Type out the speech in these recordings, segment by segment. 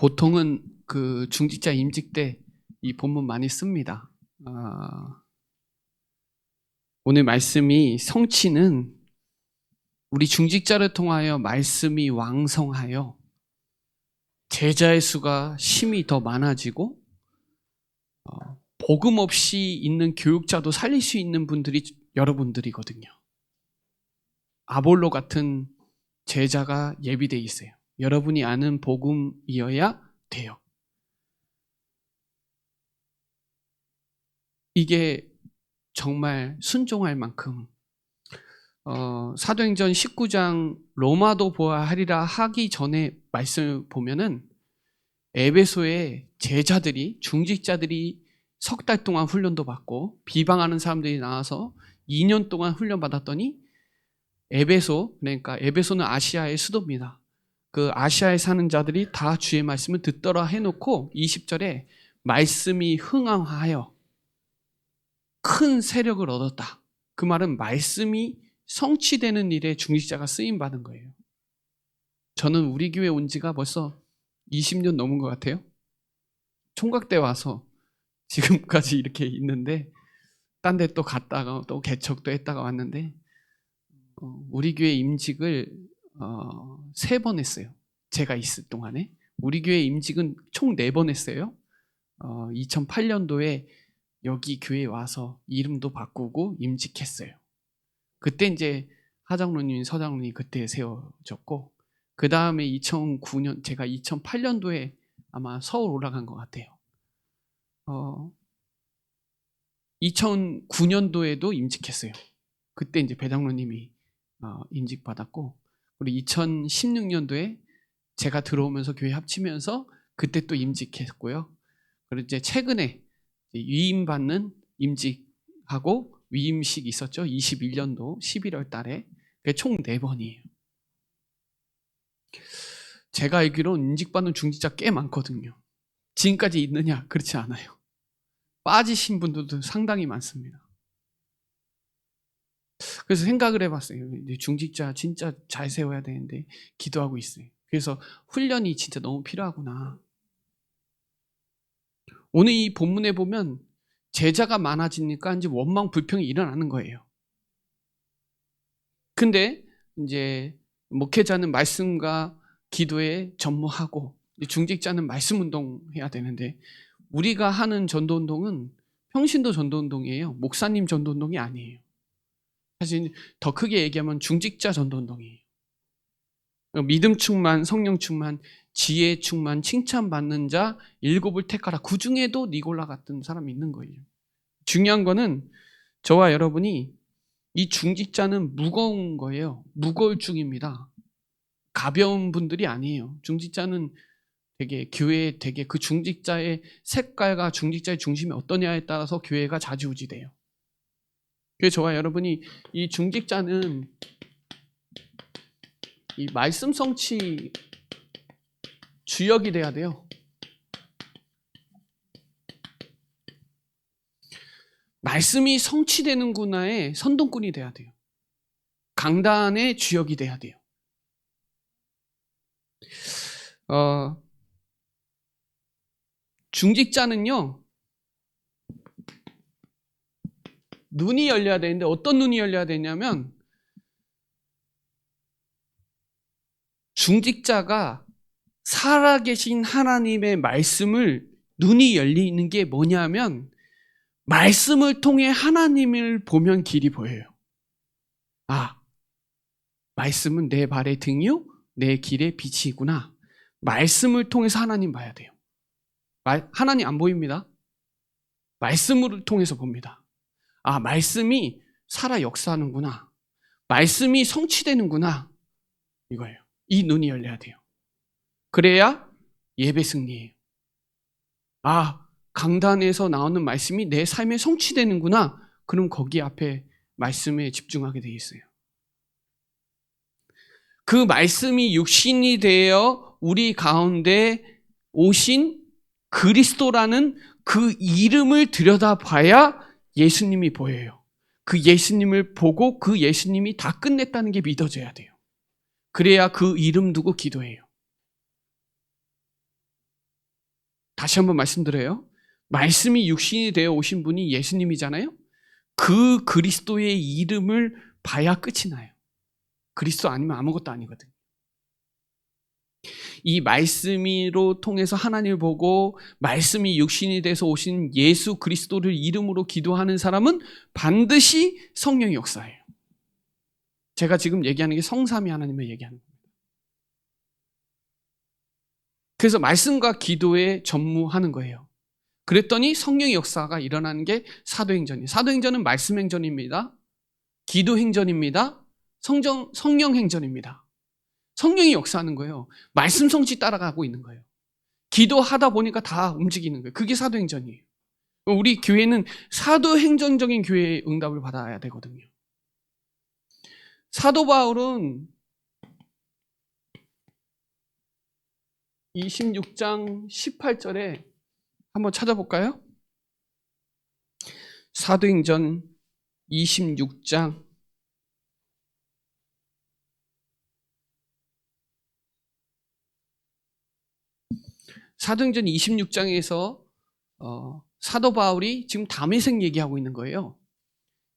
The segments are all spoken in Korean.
보통은 그 중직자 임직 때 이 본문 많이 씁니다. 오늘 말씀이 성취는 우리 중직자를 통하여 말씀이 왕성하여 제자의 수가 심히 더 많아지고 복음 없이 있는 교육자도 살릴 수 있는 분들이 여러분들이거든요. 아볼로 같은 제자가 예비되어 있어요. 여러분이 아는 복음이어야 돼요. 이게 정말 순종할 만큼 사도행전 19장 로마도 보아하리라 하기 전에 말씀을 보면은 에베소에 제자들이 중직자들이 석 달 동안 훈련도 받고 비방하는 사람들이 나와서 2년 동안 훈련 받았더니 에베소, 그러니까 에베소는 아시아의 수도입니다. 그 아시아에 사는 자들이 다 주의 말씀을 듣더라 해놓고 20절에 말씀이 흥왕하여 큰 세력을 얻었다. 그 말은 말씀이 성취되는 일에 중직자가 쓰임받은 거예요. 저는 우리 교회 온 지가 벌써 20년 넘은 것 같아요. 총각 때 와서 지금까지 이렇게 있는데 딴 데 또 갔다가 또 개척도 했다가 왔는데 우리 교회 임직을 3번 했어요. 제가 있을 동안에. 우리 교회 임직은 총 4번 했어요. 2008년도에 여기 교회에 와서 이름도 바꾸고 임직했어요. 그때 이제 하장로님, 서장로님 그때 세워졌고 그 다음에 2009년 제가 2008년도에 아마 서울 올라간 것 같아요. 2009년도에도 임직했어요. 그때 이제 배장로님이 임직 받았고 우리 2016년도에 제가 들어오면서 교회 합치면서 그때 또 임직했고요. 그리고 이제 최근에 위임받는 임직하고 위임식 있었죠. 21년도 11월 달에. 총 4번이에요. 제가 알기로는 임직받는 중직자 꽤 많거든요. 지금까지 있느냐? 그렇지 않아요. 빠지신 분들도 상당히 많습니다. 그래서 생각을 해봤어요. 중직자 진짜 잘 세워야 되는데 기도하고 있어요. 그래서 훈련이 진짜 너무 필요하구나. 오늘 이 본문에 보면 제자가 많아지니까 이제 원망 불평이 일어나는 거예요. 근데 이제 목회자는 말씀과 기도에 전무하고 중직자는 말씀 운동해야 되는데 우리가 하는 전도운동은 평신도 전도운동이에요. 목사님 전도운동이 아니에요. 사실 더 크게 얘기하면 중직자 전도운동이에요. 믿음 충만, 성령 충만, 지혜 충만, 칭찬받는 자 7을 택하라. 그 중에도 니골라 같은 사람이 있는 거예요. 중요한 거는 저와 여러분이 이 중직자는 무거운 거예요. 무거울 중입니다. 가벼운 분들이 아니에요. 중직자는 되게 교회에 되게 그 중직자의 색깔과 중직자의 중심이 어떠냐에 따라서 교회가 좌지우지돼요. 그래서 저와 여러분이 이 중직자는 이 말씀 성취 주역이 돼야 돼요. 말씀이 성취되는구나의 선동꾼이 돼야 돼요. 강단의 주역이 돼야 돼요. 중직자는요, 눈이 열려야 되는데 어떤 눈이 열려야 되냐면 중직자가 살아계신 하나님의 말씀을 눈이 열리는 게 뭐냐면 말씀을 통해 하나님을 보면 길이 보여요. 아, 말씀은 내 발의 등이요 내 길의 빛이구나. 말씀을 통해서 하나님 봐야 돼요. 하나님 안 보입니다. 말씀을 통해서 봅니다. 아, 말씀이 살아 역사하는구나. 말씀이 성취되는구나. 이거예요. 이 눈이 열려야 돼요. 그래야 예배 승리예요. 아, 강단에서 나오는 말씀이 내 삶에 성취되는구나. 그럼 거기 앞에 말씀에 집중하게 돼 있어요. 그 말씀이 육신이 되어 우리 가운데 오신 그리스도라는 그 이름을 들여다봐야 예수님이 보여요. 그 예수님을 보고 그 예수님이 다 끝냈다는 게 믿어져야 돼요. 그래야 그 이름 두고 기도해요. 다시 한번 말씀드려요. 말씀이 육신이 되어 오신 분이 예수님이잖아요. 그 그리스도의 이름을 봐야 끝이 나요. 그리스도 아니면 아무것도 아니거든요. 이 말씀으로 통해서 하나님을 보고 말씀이 육신이 돼서 오신 예수 그리스도를 이름으로 기도하는 사람은 반드시 성령의 역사예요. 제가 지금 얘기하는 게 성삼위 하나님을 얘기하는 겁니다. 그래서 말씀과 기도에 전무하는 거예요. 그랬더니 성령의 역사가 일어나는 게 사도행전이에요. 사도행전은 말씀행전입니다. 기도행전입니다. 성령행전입니다. 성령이 역사하는 거예요. 말씀 성취 따라가고 있는 거예요. 기도하다 보니까 다 움직이는 거예요. 그게 사도행전이에요. 우리 교회는 사도행전적인 교회의 응답을 받아야 되거든요. 사도 바울은 26장 18절에 한번 찾아볼까요? 사도행전 26장 26장에서 사도 바울이 지금 다메섹 얘기하고 있는 거예요.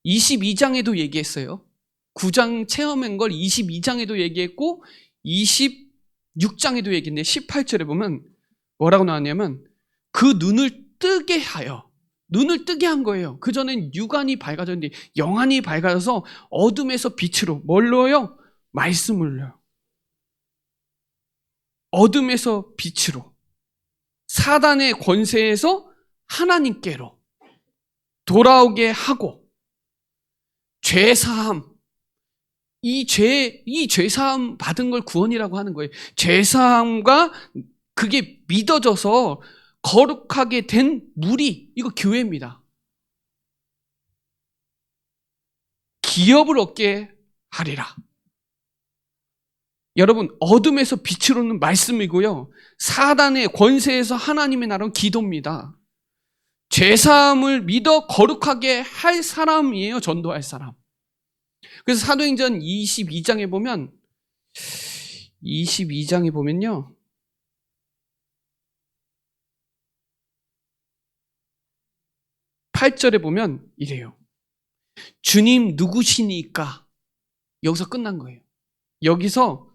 22장에도 얘기했어요. 9장 체험한 걸 22장에도 얘기했고 26장에도 얘기했는데 18절에 보면 뭐라고 나왔냐면 그 눈을 뜨게 하여, 눈을 뜨게 한 거예요. 그전엔 육안이 밝아졌는데 영안이 밝아져서 어둠에서 빛으로, 뭘로요? 말씀을요. 어둠에서 빛으로, 사단의 권세에서 하나님께로 돌아오게 하고, 죄사함, 이 죄사함 받은 걸 구원이라고 하는 거예요. 죄사함과 그게 믿어져서 거룩하게 된 무리, 이거 교회입니다. 기업을 얻게 하리라. 여러분, 어둠에서 빛으로는 말씀이고요, 사단의 권세에서 하나님의 나라는 기도입니다. 죄사함을 믿어 거룩하게 할 사람이에요. 전도할 사람. 그래서 사도행전 22장에 보면요, 8절에 보면 이래요. 주님 누구시니까? 여기서 끝난 거예요. 여기서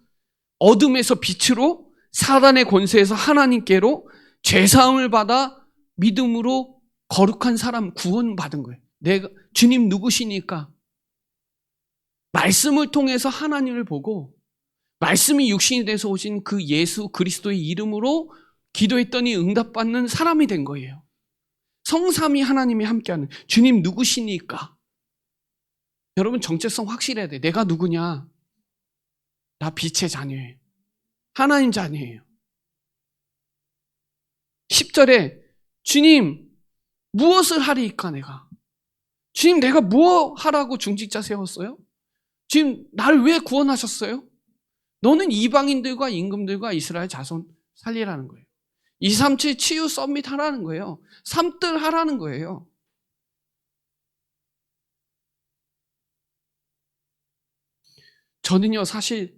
어둠에서 빛으로, 사단의 권세에서 하나님께로 죄사함을 받아 믿음으로 거룩한 사람 구원받은 거예요. 주님 누구시니까? 말씀을 통해서 하나님을 보고 말씀이 육신이 돼서 오신 그 예수 그리스도의 이름으로 기도했더니 응답받는 사람이 된 거예요. 성삼위 하나님이 함께하는, 주님 누구시니까? 여러분, 정체성 확실해야 돼. 내가 누구냐? 나 빛의 자녀예요. 하나님 자녀예요. 10절에 주님 무엇을 하리이까 내가? 주님 내가 뭐 하라고 중직자 세웠어요? 지금 나를 왜 구원하셨어요? 너는 이방인들과 임금들과 이스라엘 자손 살리라는 거예요. 237 치유 서밋 하라는 거예요. 삼뜰 하라는 거예요. 저는요, 사실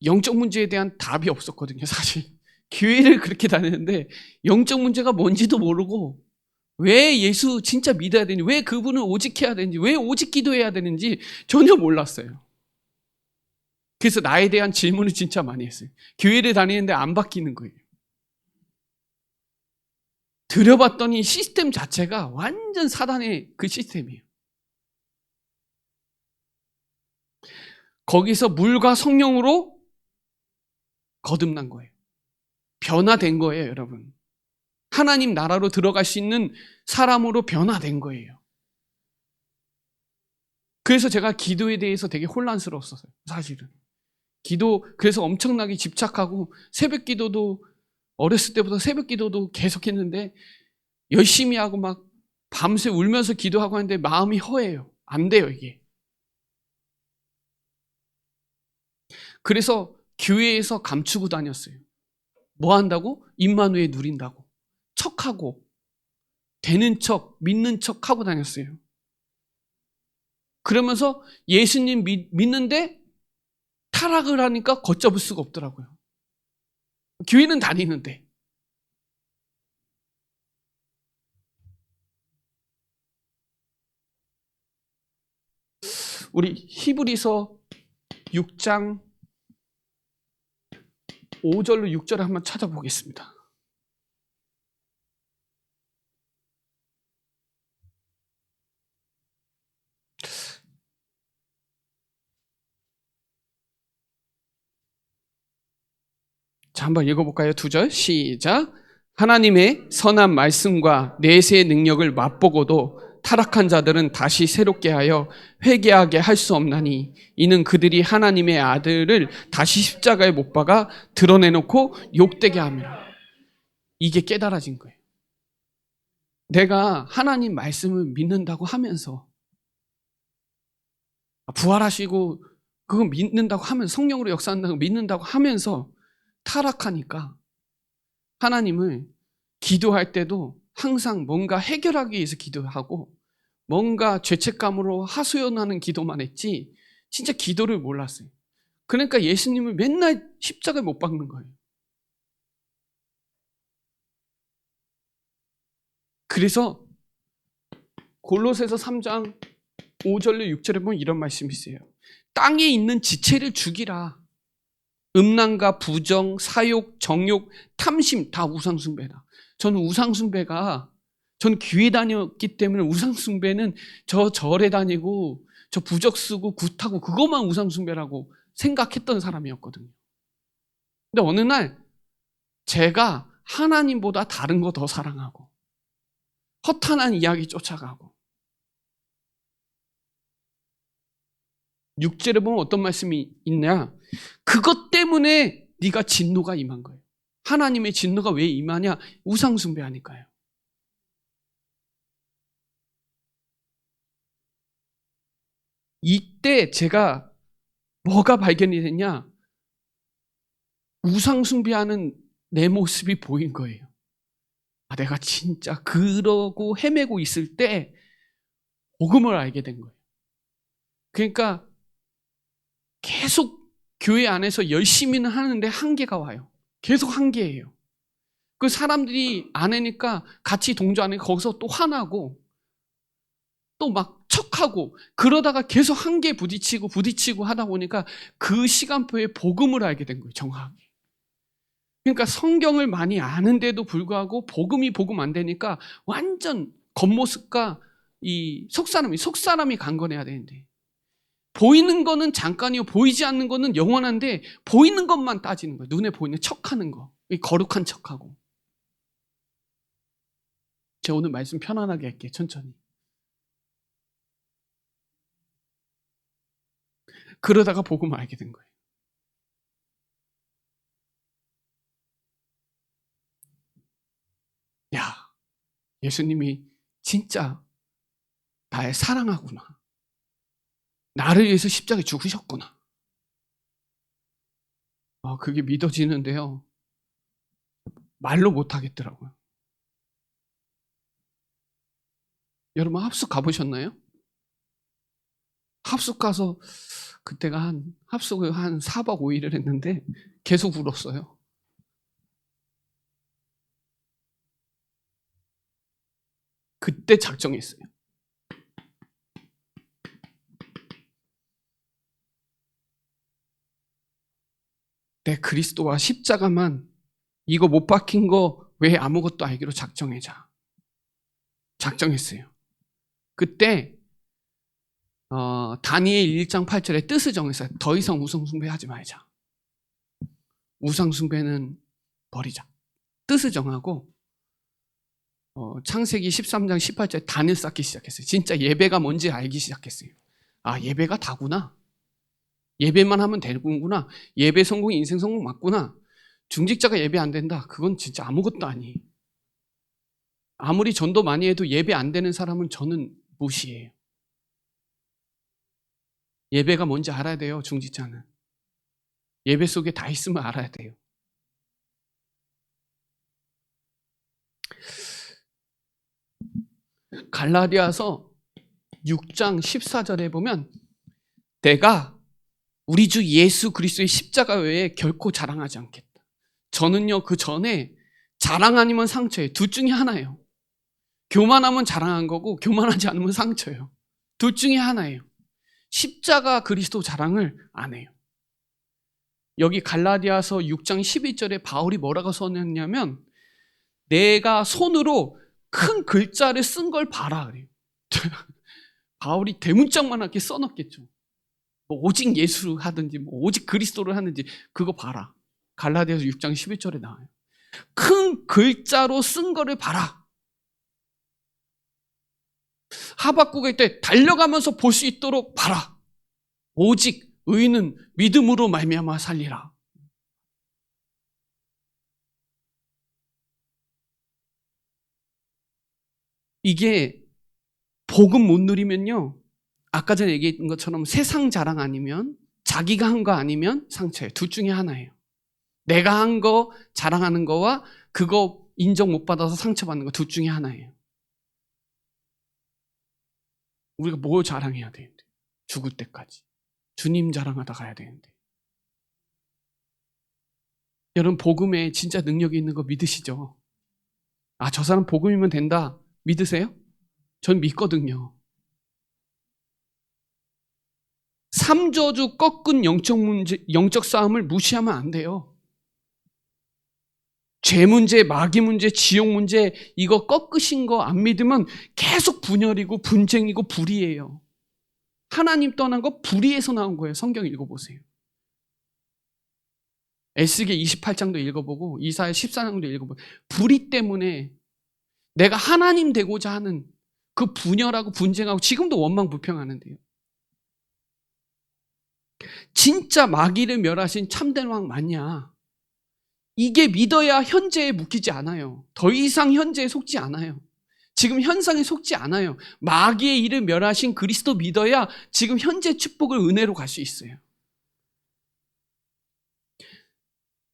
영적 문제에 대한 답이 없었거든요. 사실 교회를 그렇게 다녔는데 영적 문제가 뭔지도 모르고, 왜 예수 진짜 믿어야 되는지, 왜 그분을 오직 해야 되는지, 왜 오직 기도해야 되는지 전혀 몰랐어요. 그래서 나에 대한 질문을 진짜 많이 했어요. 교회를 다니는데 안 바뀌는 거예요. 들여봤더니 시스템 자체가 완전 사단의 그 시스템이에요. 거기서 물과 성령으로 거듭난 거예요. 변화된 거예요, 여러분. 하나님 나라로 들어갈 수 있는 사람으로 변화된 거예요. 그래서 제가 기도에 대해서 되게 혼란스러웠어요, 사실은. 그래서 엄청나게 집착하고, 새벽 기도도, 어렸을 때부터 새벽 기도도 계속 했는데, 열심히 하고 막 밤새 울면서 기도하고 하는데 마음이 허해요. 안 돼요, 이게. 그래서 교회에서 감추고 다녔어요. 뭐 한다고? 임마누엘 누린다고. 척하고, 되는 척, 믿는 척 하고 다녔어요. 그러면서 예수님 믿는데 타락을 하니까 걷잡을 수가 없더라고요. 교회는 다니는데. 우리 히브리서 6장 5절로 6절을 한번 찾아보겠습니다. 자, 한번 읽어볼까요? 2절 시작. 하나님의 선한 말씀과 내세의 능력을 맛보고도 타락한 자들은 다시 새롭게 하여 회개하게 할 수 없나니 이는 그들이 하나님의 아들을 다시 십자가에 못 박아 드러내놓고 욕되게 함이라. 이게 깨달아진 거예요. 내가 하나님 말씀을 믿는다고 하면서 부활하시고 그거 믿는다고 하면 성령으로 역사한다고 믿는다고 하면서 타락하니까 하나님을 기도할 때도 항상 뭔가 해결하기 위해서 기도하고 뭔가 죄책감으로 하소연하는 기도만 했지 진짜 기도를 몰랐어요. 그러니까 예수님을 맨날 십자가에 못 박는 거예요. 그래서 골로새서 3장 5절로 6절에 보면 이런 말씀이 있어요. 땅에 있는 지체를 죽이라. 음란과 부정, 사욕, 정욕, 탐심 다 우상숭배다. 저는 우상숭배가 전 교회 다녔기 때문에 우상숭배는 저 절에 다니고 저 부적 쓰고 굿하고 그것만 우상숭배라고 생각했던 사람이었거든요. 근데 어느 날 제가 하나님보다 다른 거 더 사랑하고 허탄한 이야기 쫓아가고 6절에 보면 어떤 말씀이 있냐? 그것 때문에 네가 진노가 임한 거예요. 하나님의 진노가 왜 임하냐? 우상숭배하니까요. 이때 제가 뭐가 발견이 됐냐? 우상숭배하는 내 모습이 보인 거예요. 아, 내가 진짜 그러고 헤매고 있을 때 복음을 알게 된 거예요. 그러니까 계속 교회 안에서 열심히는 하는데 한계가 와요. 계속 한계예요. 그 사람들이 안 하니까 같이 동조하니까 거기서 또 화나고 또 막 척하고 그러다가 계속 한계에 부딪히고 하다 보니까 그 시간표에 복음을 알게 된 거예요. 정확히. 그러니까 성경을 많이 아는데도 불구하고 복음이 복음 안 되니까 완전 겉모습과 이 속사람이 강건해야 되는데 보이는 거는 잠깐이요. 보이지 않는 거는 영원한데 보이는 것만 따지는 거예요. 눈에 보이는 척하는 거. 거룩한 척하고. 제가 오늘 말씀 편안하게 할게요. 천천히. 그러다가 복음을 알게 된 거예요. 야, 예수님이 진짜 날 사랑하구나. 나를 위해서 십자가에 죽으셨구나. 그게 믿어지는데요. 말로 못 하겠더라고요. 여러분 합숙 가보셨나요? 합숙 가서 그때가 합숙을 한 4박 5일을 했는데 계속 울었어요. 그때 작정했어요. 내 그리스도와 십자가만 이거 못 박힌 거 왜 아무것도 알기로 작정해자. 작정했어요. 그때 다니엘 1장 8절에 뜻을 정했어요. 더 이상 우상숭배하지 말자. 우상숭배는 버리자. 뜻을 정하고 창세기 13장 18절에 단을 쌓기 시작했어요. 진짜 예배가 뭔지 알기 시작했어요. 아, 예배가 다구나. 예배만 하면 되는구나. 예배 성공이 인생 성공 맞구나. 중직자가 예배 안 된다. 그건 진짜 아무것도 아니에요. 아무리 전도 많이 해도 예배 안 되는 사람은 저는 무시해요. 예배가 뭔지 알아야 돼요. 중직자는. 예배 속에 다 있으면 알아야 돼요. 갈라디아서 6장 14절에 보면 내가 우리 주 예수 그리스도의 십자가 외에 결코 자랑하지 않겠다. 저는요 그 전에 자랑 아니면 상처예요. 둘 중에 하나예요. 교만하면 자랑한 거고 교만하지 않으면 상처예요. 둘 중에 하나예요. 십자가 그리스도 자랑을 안 해요. 여기 갈라디아서 6장 12절에 바울이 뭐라고 써놨냐면 내가 손으로 큰 글자를 쓴 걸 봐라 그래요. 바울이 대문짝만하게 써놨겠죠. 뭐 오직 예수를 하든지 뭐 오직 그리스도를 하든지 그거 봐라. 갈라디아서 6장 11절에 나와요. 큰 글자로 쓴 거를 봐라. 하박국의 때 달려가면서 볼 수 있도록 봐라. 오직 의인은 믿음으로 말미암아 살리라. 이게 복음 못 누리면요, 아까 전에 얘기했던 것처럼 세상 자랑 아니면 자기가 한 거 아니면 상처예요. 둘 중에 하나예요. 내가 한 거 자랑하는 거와 그거 인정 못 받아서 상처받는 거 둘 중에 하나예요. 우리가 뭘 자랑해야 되는데, 죽을 때까지 주님 자랑하다 가야 되는데. 여러분, 복음에 진짜 능력이 있는 거 믿으시죠? 아, 저 사람 복음이면 된다 믿으세요? 전 믿거든요. 삼저주 꺾은 영적 싸움을 무시하면 안 돼요. 죄 문제, 마귀 문제, 지옥 문제, 이거 꺾으신 거 안 믿으면 계속 분열이고 분쟁이고 불의예요. 하나님 떠난 거 불의에서 나온 거예요. 성경 읽어보세요. 에스겔 28장도 읽어보고 이사야 14장도 읽어보고, 불의 때문에 내가 하나님 되고자 하는 그 분열하고 분쟁하고 지금도 원망불평하는데요. 진짜 마귀를 멸하신 참된 왕 맞냐? 이게 믿어야 현재에 묶이지 않아요. 더 이상 현재에 속지 않아요. 지금 현상에 속지 않아요. 마귀의 일을 멸하신 그리스도 믿어야 지금 현재 축복을 은혜로 갈 수 있어요.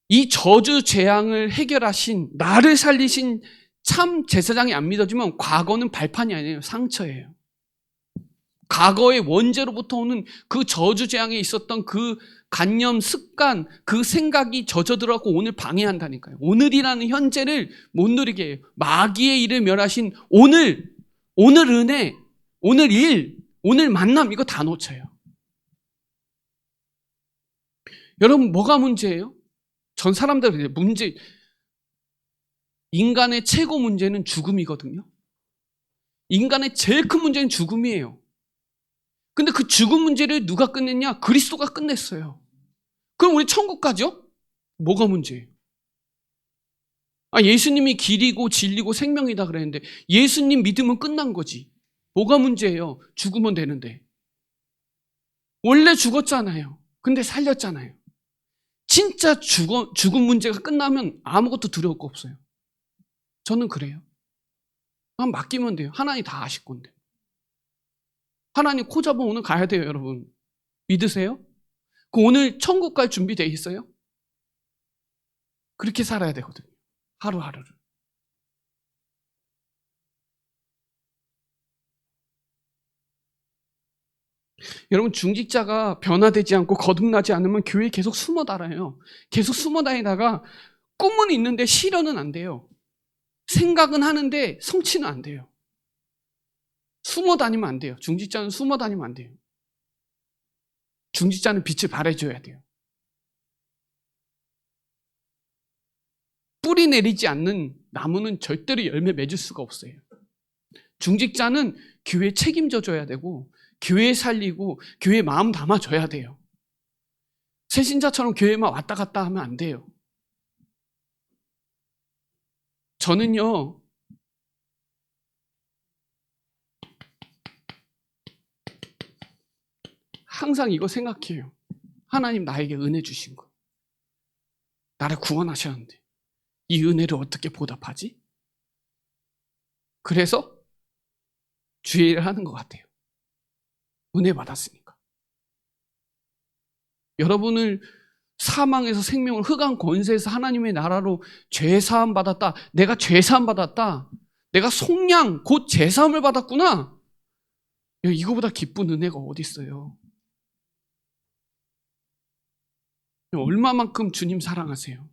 이 저주 재앙을 해결하신, 나를 살리신 참 제사장이 안 믿어지면 과거는 발판이 아니에요. 상처예요. 과거의 원죄로부터 오는 그 저주 재앙에 있었던 그 관념, 습관, 그 생각이 젖어들어갖고 오늘 방해한다니까요. 오늘이라는 현재를 못 누리게 해요. 마귀의 일을 멸하신 오늘 은혜, 오늘 일, 오늘 만남, 이거 다 놓쳐요. 여러분, 뭐가 문제예요? 전 사람들 문제, 인간의 최고 문제는 죽음이거든요. 인간의 제일 큰 문제는 죽음이에요. 근데 그 죽음 문제를 누가 끝냈냐? 그리스도가 끝냈어요. 그럼 우리 천국 가죠? 뭐가 문제예요? 아, 예수님이 길이고 진리고 생명이다 그랬는데 예수님 믿으면 끝난 거지. 뭐가 문제예요? 죽으면 되는데. 원래 죽었잖아요. 근데 살렸잖아요. 진짜 죽음 문제가 끝나면 아무것도 두려울 거 없어요. 저는 그래요. 그냥 맡기면 돼요. 하나님 다 아실 건데. 하나님 코 잡아 오늘 가야 돼요, 여러분. 믿으세요? 그 오늘 천국 갈 준비되어 있어요? 그렇게 살아야 되거든요. 하루하루를. 여러분, 중직자가 변화되지 않고 거듭나지 않으면 교회에 계속 숨어 달아요. 계속 숨어 다니다가 꿈은 있는데 실현은 안 돼요. 생각은 하는데 성취는 안 돼요. 숨어 다니면 안 돼요. 중직자는 숨어 다니면 안 돼요. 중직자는 빛을 발해줘야 돼요. 뿌리 내리지 않는 나무는 절대로 열매 맺을 수가 없어요. 중직자는 교회 책임져 줘야 되고 교회 살리고 교회 마음 담아줘야 돼요. 새신자처럼 교회만 왔다 갔다 하면 안 돼요. 저는요, 항상 이거 생각해요. 하나님 나에게 은혜 주신 거. 나를 구원하셨는데 이 은혜를 어떻게 보답하지? 그래서 주의를 하는 것 같아요. 은혜 받았으니까. 여러분을 사망에서 생명을, 흑암 권세에서 하나님의 나라로 죄사함 받았다. 내가 죄사함 받았다. 내가 속량 곧 죄사함을 받았구나. 이거보다 기쁜 은혜가 어디 있어요? 얼마만큼 주님 사랑하세요?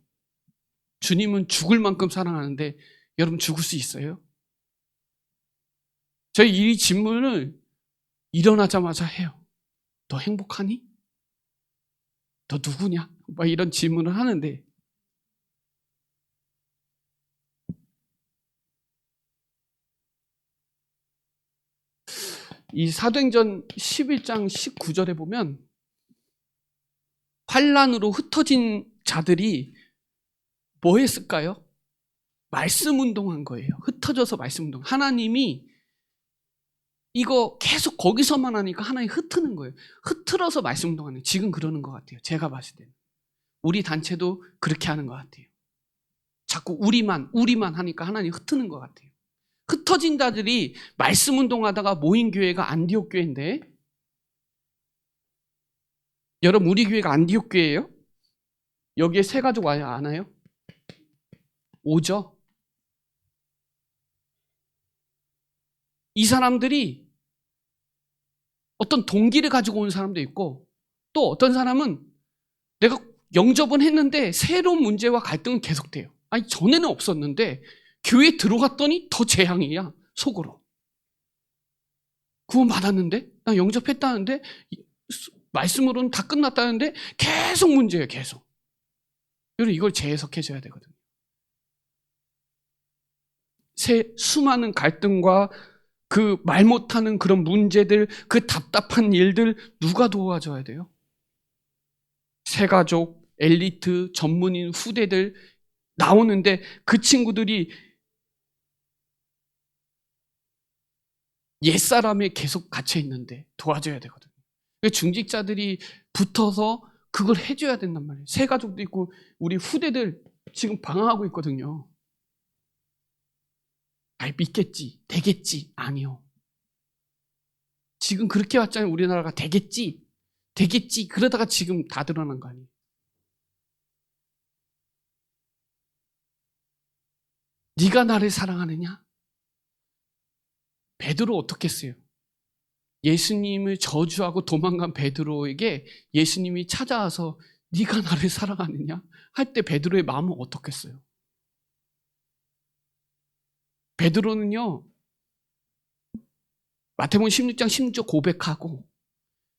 주님은 죽을 만큼 사랑하는데 여러분 죽을 수 있어요? 저희 이 질문을 일어나자마자 해요. 너 행복하니? 너 누구냐? 막 이런 질문을 하는데 이 사도행전 11장 19절에 보면 환난으로 흩어진 자들이 뭐 했을까요? 말씀 운동한 거예요. 흩어져서 말씀 운동. 하나님이 이거 계속 거기서만 하니까 하나님 흩트는 거예요. 흐트러서 말씀 운동하는. 지금 그러는 것 같아요. 제가 봤을 때는. 우리 단체도 그렇게 하는 것 같아요. 자꾸 우리만 하니까 하나님 흩트는 것 같아요. 흩어진 자들이 말씀 운동하다가 모인 교회가 안디옥 교회인데, 여러분 우리 교회가 안디옥 교회예요? 여기에 새 가족 와요? 안 와요? 오죠? 이 사람들이 어떤 동기를 가지고 온 사람도 있고, 또 어떤 사람은 내가 영접은 했는데 새로운 문제와 갈등은 계속돼요. 아니 전에는 없었는데 교회에 들어갔더니 더 재앙이야. 속으로 구원 받았는데, 나 영접했다는데, 말씀으로는 다 끝났다는데 계속 문제예요. 계속. 여러분 이걸 재해석해 줘야 되거든요. 수많은 갈등과 그 말 못하는 그런 문제들, 그 답답한 일들 누가 도와줘야 돼요? 새가족, 엘리트, 전문인, 후대들 나오는데 그 친구들이 옛사람에 계속 갇혀 있는데 도와줘야 되거든요. 중직자들이 붙어서 그걸 해줘야 된단 말이에요. 새가족도 있고 우리 후대들 지금 방황하고 있거든요. 아이 믿겠지, 되겠지, 아니요. 지금 그렇게 왔잖아요. 우리나라가 되겠지 그러다가 지금 다 드러난 거 아니에요. 네가 나를 사랑하느냐? 베드로 어떻게 했어요? 예수님을 저주하고 도망간 베드로에게 예수님이 찾아와서 네가 나를 사랑하느냐? 할 때 베드로의 마음은 어떻겠어요? 베드로는요, 마태복음 16장 16절 고백하고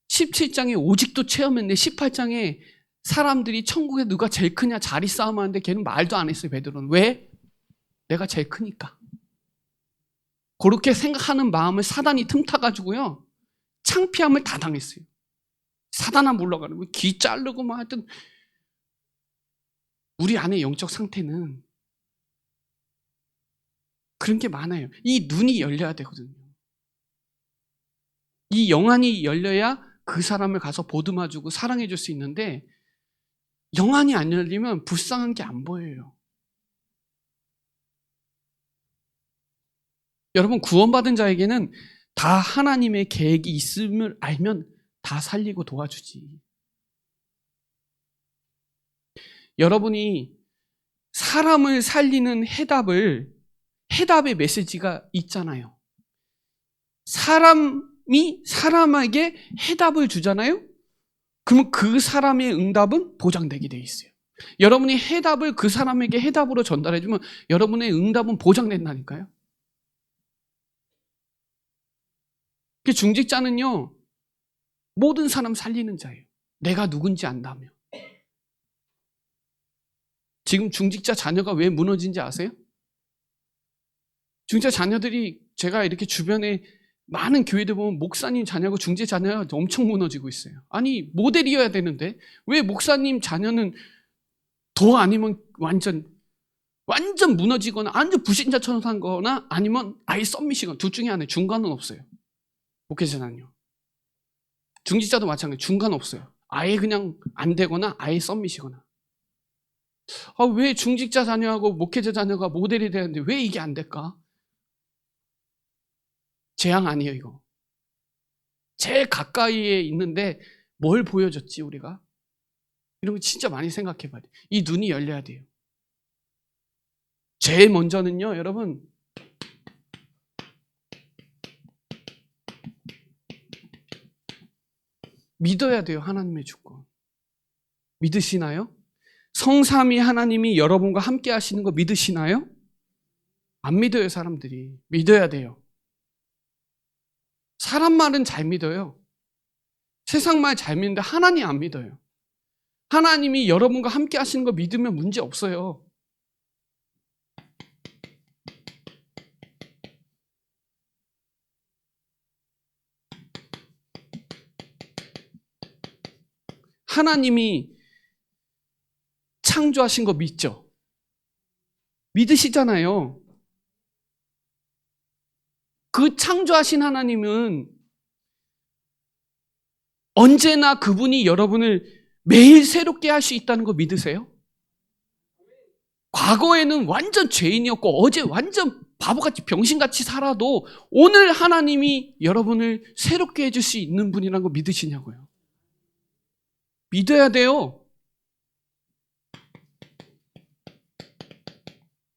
17장에 오직도 체험했는데 18장에 사람들이 천국에 누가 제일 크냐 자리 싸움하는데 걔는 말도 안 했어요. 베드로는. 왜? 내가 제일 크니까. 그렇게 생각하는 마음을 사단이 틈타가지고요, 창피함을 다 당했어요. 사단아 물러가는 거, 귀 자르고 뭐 하여튼. 우리 안의 영적 상태는 그런 게 많아요. 이 눈이 열려야 되거든요. 이 영안이 열려야 그 사람을 가서 보듬어주고 사랑해줄 수 있는데, 영안이 안 열리면 불쌍한 게 안 보여요. 여러분 구원받은 자에게는 다 하나님의 계획이 있음을 알면 다 살리고 도와주지. 여러분이 사람을 살리는 해답의 메시지가 있잖아요. 사람이 사람에게 해답을 주잖아요. 그러면 그 사람의 응답은 보장되게 돼 있어요. 여러분이 해답을 그 사람에게 해답으로 전달해주면 여러분의 응답은 보장된다니까요. 중직자는요, 모든 사람 살리는 자예요. 내가 누군지 안다며. 지금 중직자 자녀가 왜 무너진지 아세요? 중직자 자녀들이, 제가 이렇게 주변에 많은 교회들 보면 목사님 자녀고 중직자 자녀가 엄청 무너지고 있어요. 아니 모델이어야 되는데 왜 목사님 자녀는 더 아니면 완전 무너지거나 완전 불신자처럼 산 거나 아니면 아예 썸미시거나 둘 중에 하나, 중간은 없어요. 목회자는요. 중직자도 마찬가지, 중간 없어요. 아예 그냥 안 되거나 아예 썸미시거나. 왜 중직자 자녀하고 목회자 자녀가 모델이 되는데 왜 이게 안 될까? 재앙 아니에요 이거. 제일 가까이에 있는데 뭘 보여줬지 우리가? 이런 거 진짜 많이 생각해 봐야 돼요. 이 눈이 열려야 돼요. 제일 먼저는요 여러분, 믿어야 돼요. 하나님의 주권. 믿으시나요? 성삼위 하나님이 여러분과 함께 하시는 거 믿으시나요? 안 믿어요. 사람들이. 믿어야 돼요. 사람 말은 잘 믿어요. 세상 말 잘 믿는데 하나님 안 믿어요. 하나님이 여러분과 함께 하시는 거 믿으면 문제 없어요. 하나님이 창조하신 거 믿죠? 믿으시잖아요. 그 창조하신 하나님은 언제나 그분이 여러분을 매일 새롭게 할 수 있다는 거 믿으세요? 과거에는 완전 죄인이었고 어제 완전 바보같이 병신같이 살아도 오늘 하나님이 여러분을 새롭게 해줄 수 있는 분이라는 거 믿으시냐고요. 믿어야 돼요.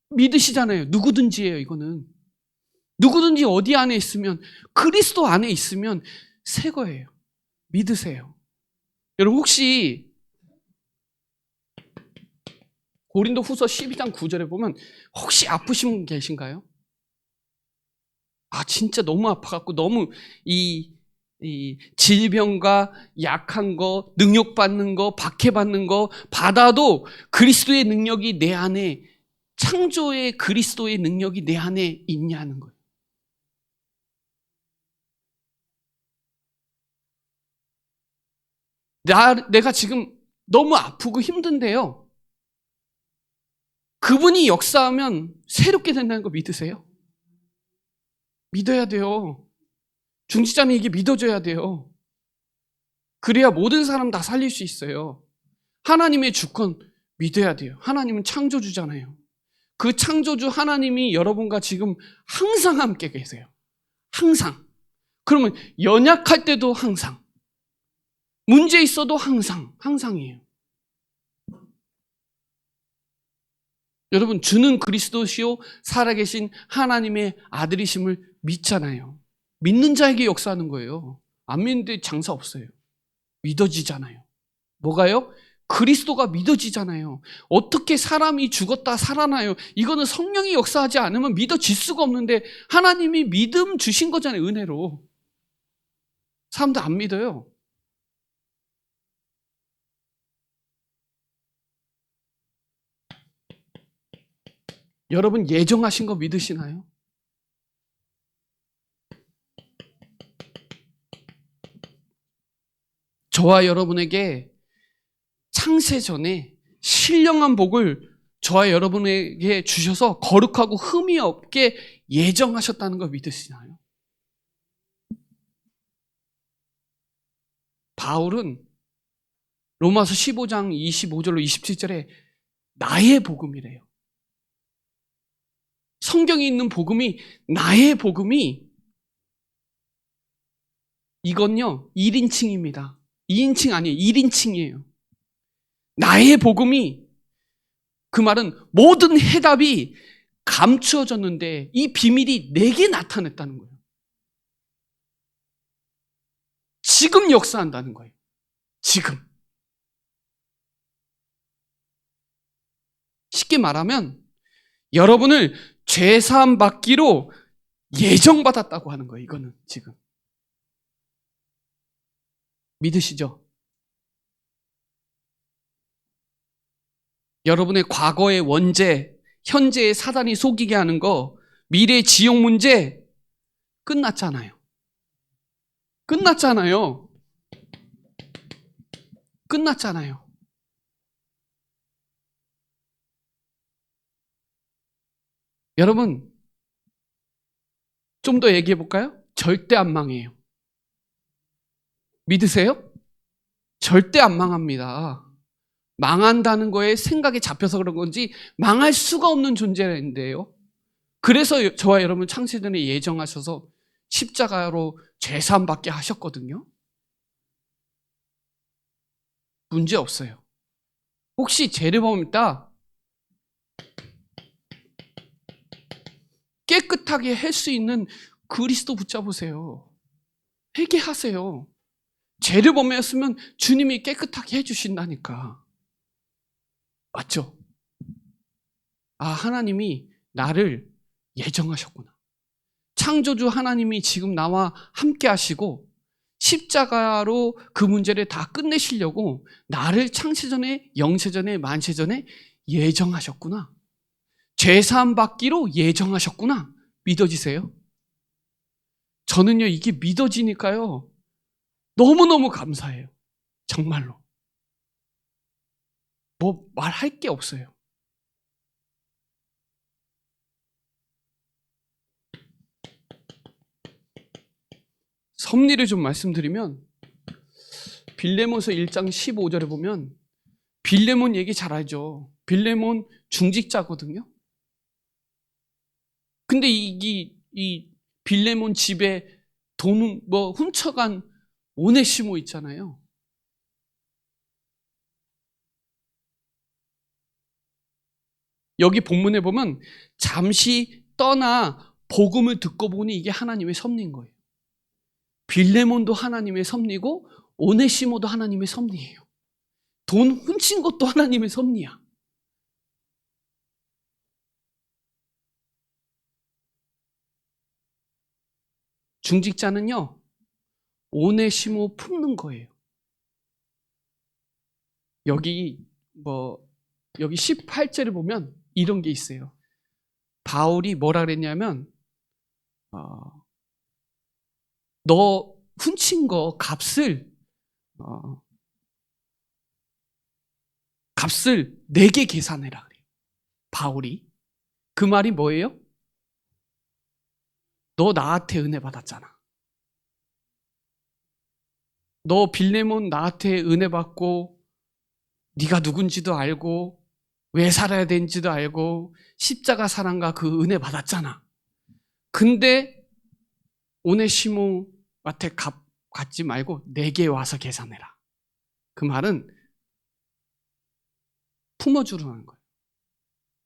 믿으시잖아요. 누구든지예요, 이거는. 누구든지 어디 안에 있으면, 그리스도 안에 있으면 새 거예요. 믿으세요. 여러분 혹시 고린도 후서 12장 9절에 보면 혹시 아프신 분 계신가요? 아, 진짜 너무 아파갖고 너무 이 질병과 약한 거, 능욕받는 거, 박해받는 거 받아도 그리스도의 능력이 내 안에, 창조의 그리스도의 능력이 내 안에 있냐는 거예요. 내가 지금 너무 아프고 힘든데요. 그분이 역사하면 새롭게 된다는 거 믿으세요? 믿어야 돼요. 중지자는 이게 믿어줘야 돼요. 그래야 모든 사람 다 살릴 수 있어요. 하나님의 주권 믿어야 돼요. 하나님은 창조주잖아요. 그 창조주 하나님이 여러분과 지금 항상 함께 계세요. 항상. 그러면 연약할 때도 항상. 문제 있어도 항상. 항상이에요. 여러분, 주는 그리스도시요 살아계신 하나님의 아들이심을 믿잖아요. 믿는 자에게 역사하는 거예요. 안 믿는데 장사 없어요. 믿어지잖아요. 뭐가요? 그리스도가 믿어지잖아요. 어떻게 사람이 죽었다 살아나요? 이거는 성령이 역사하지 않으면 믿어질 수가 없는데 하나님이 믿음 주신 거잖아요. 은혜로. 사람들 안 믿어요. 여러분 예정하신 거 믿으시나요? 저와 여러분에게 창세 전에 신령한 복을 저와 여러분에게 주셔서 거룩하고 흠이 없게 예정하셨다는 걸 믿으시나요? 바울은 로마서 15장 25절로 27절에 나의 복음이래요. 성경에 있는 복음이, 나의 복음이, 이건요 1인칭입니다. 2인칭 아니에요. 1인칭이에요. 나의 복음이, 그 말은 모든 해답이 감추어졌는데 이 비밀이 내게 나타났다는 거예요. 지금 역사한다는 거예요. 지금. 쉽게 말하면 여러분을 죄사함 받기로 예정받았다고 하는 거예요. 이거는 지금. 믿으시죠? 여러분의 과거의 원죄, 현재의 사단이 속이게 하는 거, 미래의 지옥 문제 끝났잖아요. 끝났잖아요. 끝났잖아요. 여러분, 좀 더 얘기해 볼까요? 절대 안 망해요. 믿으세요? 절대 안 망합니다. 망한다는 거에 생각이 잡혀서 그런 건지 망할 수가 없는 존재인데요. 그래서 저와 여러분 창세전에 예정하셔서 십자가로 죄사함 받게 하셨거든요. 문제 없어요. 혹시 죄를 범했다? 깨끗하게 할 수 있는 그리스도 붙잡으세요. 회개하세요. 죄를 범했으면 주님이 깨끗하게 해주신다니까. 맞죠? 아, 하나님이 나를 예정하셨구나. 창조주 하나님이 지금 나와 함께 하시고 십자가로 그 문제를 다 끝내시려고 나를 창세전에, 영세전에, 만세전에 예정하셨구나. 죄사함 받기로 예정하셨구나. 믿어지세요? 저는요, 이게 믿어지니까요, 너무너무 감사해요. 정말로. 뭐 말할 게 없어요. 섭리를 좀 말씀드리면, 빌레몬서 1장 15절에 보면 빌레몬 얘기 잘 알죠. 빌레몬 중직자거든요. 근데 이 빌레몬 집에 돈 훔쳐간 오네시모 있잖아요. 여기 본문에 보면 잠시 떠나 복음을 듣고 보니 이게 하나님의 섭리인 거예요. 빌레몬도 하나님의 섭리고 오네시모도 하나님의 섭리예요. 돈 훔친 것도 하나님의 섭리야. 중직자는요, 오네시모 품는 거예요. 여기 18절을 보면 이런 게 있어요. 바울이 뭐라 그랬냐면, 너 훔친 거 값을 내게 계산해라 그래요. 바울이. 그 말이 뭐예요? 너 나한테 은혜 받았잖아. 너 빌레몬 나한테 은혜 받고 네가 누군지도 알고 왜 살아야 되는지도 알고 십자가 사랑과 그 은혜 받았잖아. 근데 오네시모한테 값 갖지 말고 내게 와서 계산해라. 그 말은 품어주라는 거예요.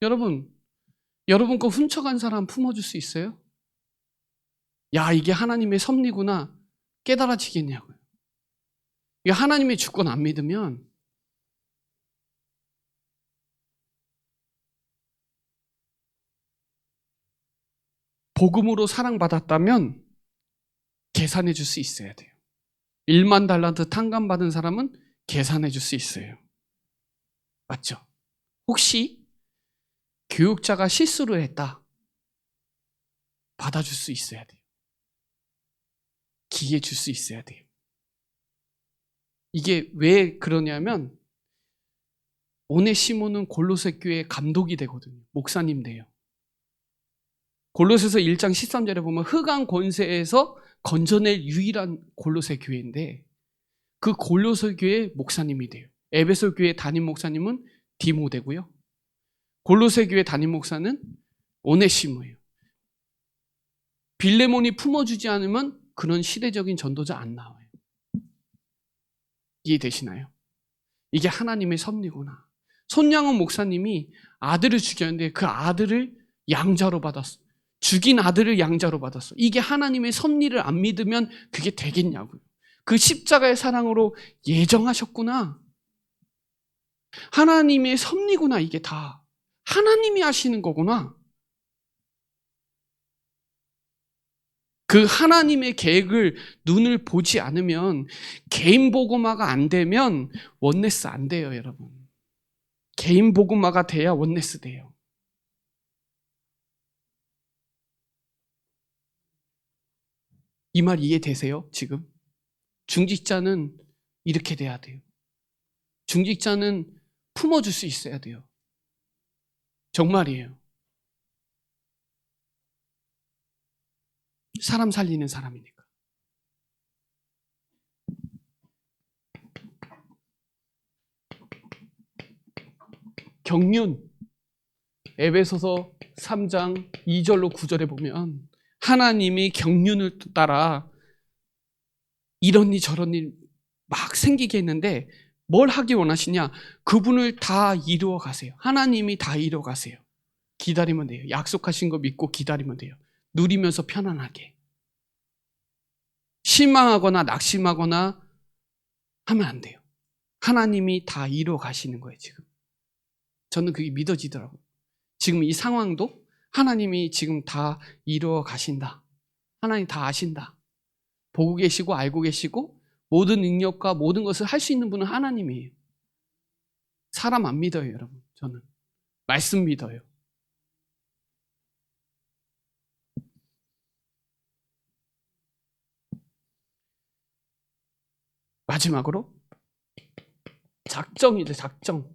여러분 거 훔쳐간 사람 품어줄 수 있어요? 야, 이게 하나님의 섭리구나 깨달아지겠냐고요. 이게 하나님의 주권 안 믿으면 복음으로 사랑받았다면 계산해 줄 수 있어야 돼요. 1만 달란트 탕감받은 사람은 계산해 줄 수 있어요. 맞죠? 혹시 교육자가 실수를 했다. 받아줄 수 있어야 돼요. 기회 줄 수 있어야 돼요. 이게 왜 그러냐면 오네시모는 골로새 교회 감독이 되거든요. 목사님 돼요. 골로새서 1장 13절에 보면 흑암 권세에서 건져낼 유일한 골로새 교회인데 그 골로새 교회 목사님이 돼요. 에베소 교회 담임 목사님은 디모 되고요. 골로새 교회 담임 목사는 오네시모예요. 빌레몬이 품어주지 않으면 그런 시대적인 전도자 안 나와요. 이해되시나요? 이게 하나님의 섭리구나. 손양원 목사님이 아들을 죽였는데 그 아들을 양자로 받았어. 죽인 아들을 양자로 받았어. 이게 하나님의 섭리를 안 믿으면 그게 되겠냐고요. 그 십자가의 사랑으로 예정하셨구나. 하나님의 섭리구나. 이게 다 하나님이 하시는 거구나. 그 하나님의 계획을 눈을 보지 않으면 개인 복음화가 안 되면 원네스 안 돼요, 여러분. 개인 복음화가 돼야 원네스 돼요. 이 말 이해되세요, 지금? 중직자는 이렇게 돼야 돼요. 중직자는 품어줄 수 있어야 돼요. 정말이에요. 사람 살리는 사람이니까. 경륜, 에베소서 3장 2절로 9절에 보면 하나님이 경륜을 따라 이런 일 저런 일 막 생기게 했는데 뭘 하기 원하시냐? 그분을 다 이루어 가세요. 하나님이 다 이루어 가세요. 기다리면 돼요. 약속하신 거 믿고 기다리면 돼요. 누리면서 편안하게. 실망하거나 낙심하거나 하면 안 돼요. 하나님이 다 이루어 가시는 거예요, 지금. 저는 그게 믿어지더라고요. 지금 이 상황도 하나님이 지금 다 이루어 가신다. 하나님 다 아신다. 보고 계시고 알고 계시고 모든 능력과 모든 것을 할 수 있는 분은 하나님이에요. 사람 안 믿어요, 여러분. 저는 말씀 믿어요. 마지막으로 작정이죠. 작정.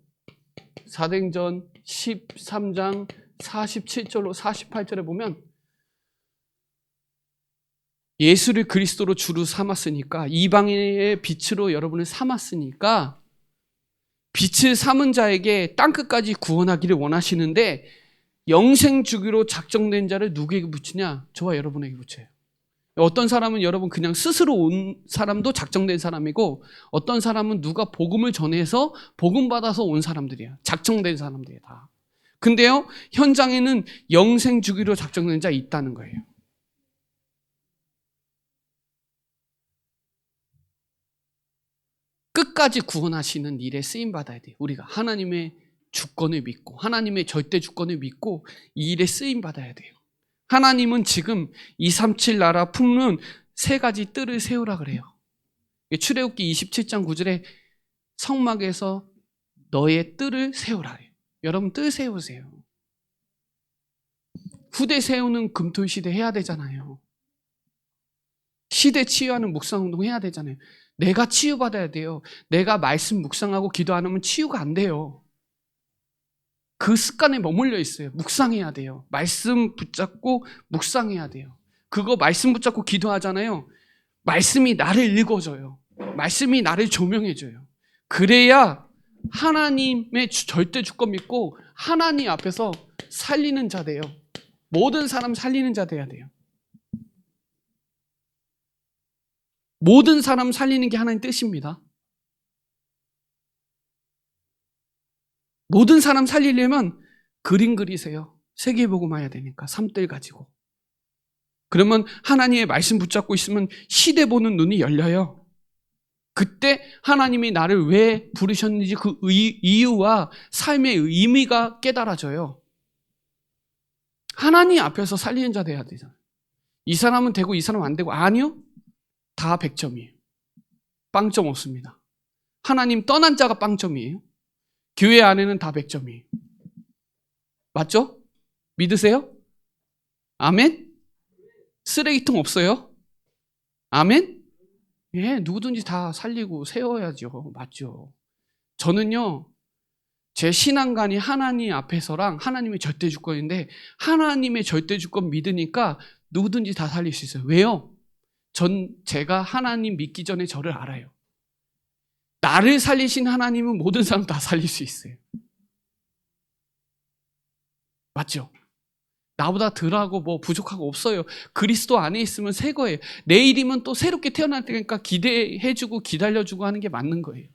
사도행전 13장 47절로 48절에 보면 예수를 그리스도로 주로 삼았으니까, 이방인의 빛으로 여러분을 삼았으니까 빛을 삼은 자에게 땅끝까지 구원하기를 원하시는데, 영생 주기로 작정된 자를 누구에게 붙이냐? 저와 여러분에게 붙여요. 어떤 사람은 여러분 그냥 스스로 온 사람도 작정된 사람이고, 어떤 사람은 누가 복음을 전해서 복음 받아서 온 사람들이야. 작정된 사람들이야 다. 근데요, 현장에는 영생 주기로 작정된 자 있다는 거예요. 끝까지 구원하시는 일에 쓰임 받아야 돼요. 우리가 하나님의 주권을 믿고 하나님의 절대 주권을 믿고 이 일에 쓰임 받아야 돼요. 하나님은 지금 237 나라 품는 세 가지 뜰을 세우라 그래요. 출애굽기 27장 9절에 성막에서 너의 뜰을 세우라 해요. 여러분 뜰 세우세요. 후대 세우는 금토일 시대 해야 되잖아요. 시대 치유하는 묵상운동 해야 되잖아요. 내가 치유받아야 돼요. 내가 말씀 묵상하고 기도 안 하면 치유가 안 돼요. 그 습관에 머물러 있어요. 묵상해야 돼요. 말씀 붙잡고 묵상해야 돼요. 그거 말씀 붙잡고 기도하잖아요. 말씀이 나를 읽어줘요. 말씀이 나를 조명해줘요. 그래야 하나님의 절대 주권 믿고 하나님 앞에서 살리는 자 돼요. 모든 사람 살리는 자 돼야 돼요. 모든 사람 살리는 게 하나님 뜻입니다. 모든 사람 살리려면 그림 그리세요. 세계복음 해야 되니까 삶들 가지고. 그러면 하나님의 말씀 붙잡고 있으면 시대 보는 눈이 열려요. 그때 하나님이 나를 왜 부르셨는지 그 이유와 삶의 의미가 깨달아져요. 하나님 앞에서 살리는 자 돼야 되잖아요. 이 사람은 되고 이 사람은 안 되고. 아니요. 다 100점이에요. 빵점 없습니다. 하나님 떠난 자가 빵점이에요. 교회 안에는 다 100점이에요. 맞죠? 믿으세요? 아멘? 쓰레기통 없어요? 아멘? 예, 누구든지 다 살리고 세워야죠. 맞죠? 저는요, 제 신앙관이 하나님 앞에서랑 하나님의 절대 주권인데, 하나님의 절대 주권 믿으니까 누구든지 다 살릴 수 있어요. 왜요? 제가 하나님 믿기 전에 저를 알아요. 나를 살리신 하나님은 모든 사람 다 살릴 수 있어요. 맞죠? 나보다 덜하고 뭐 부족하고 없어요. 그리스도 안에 있으면 새 거예요. 내일이면 또 새롭게 태어날 테니까 기대해주고 기다려주고 하는 게 맞는 거예요.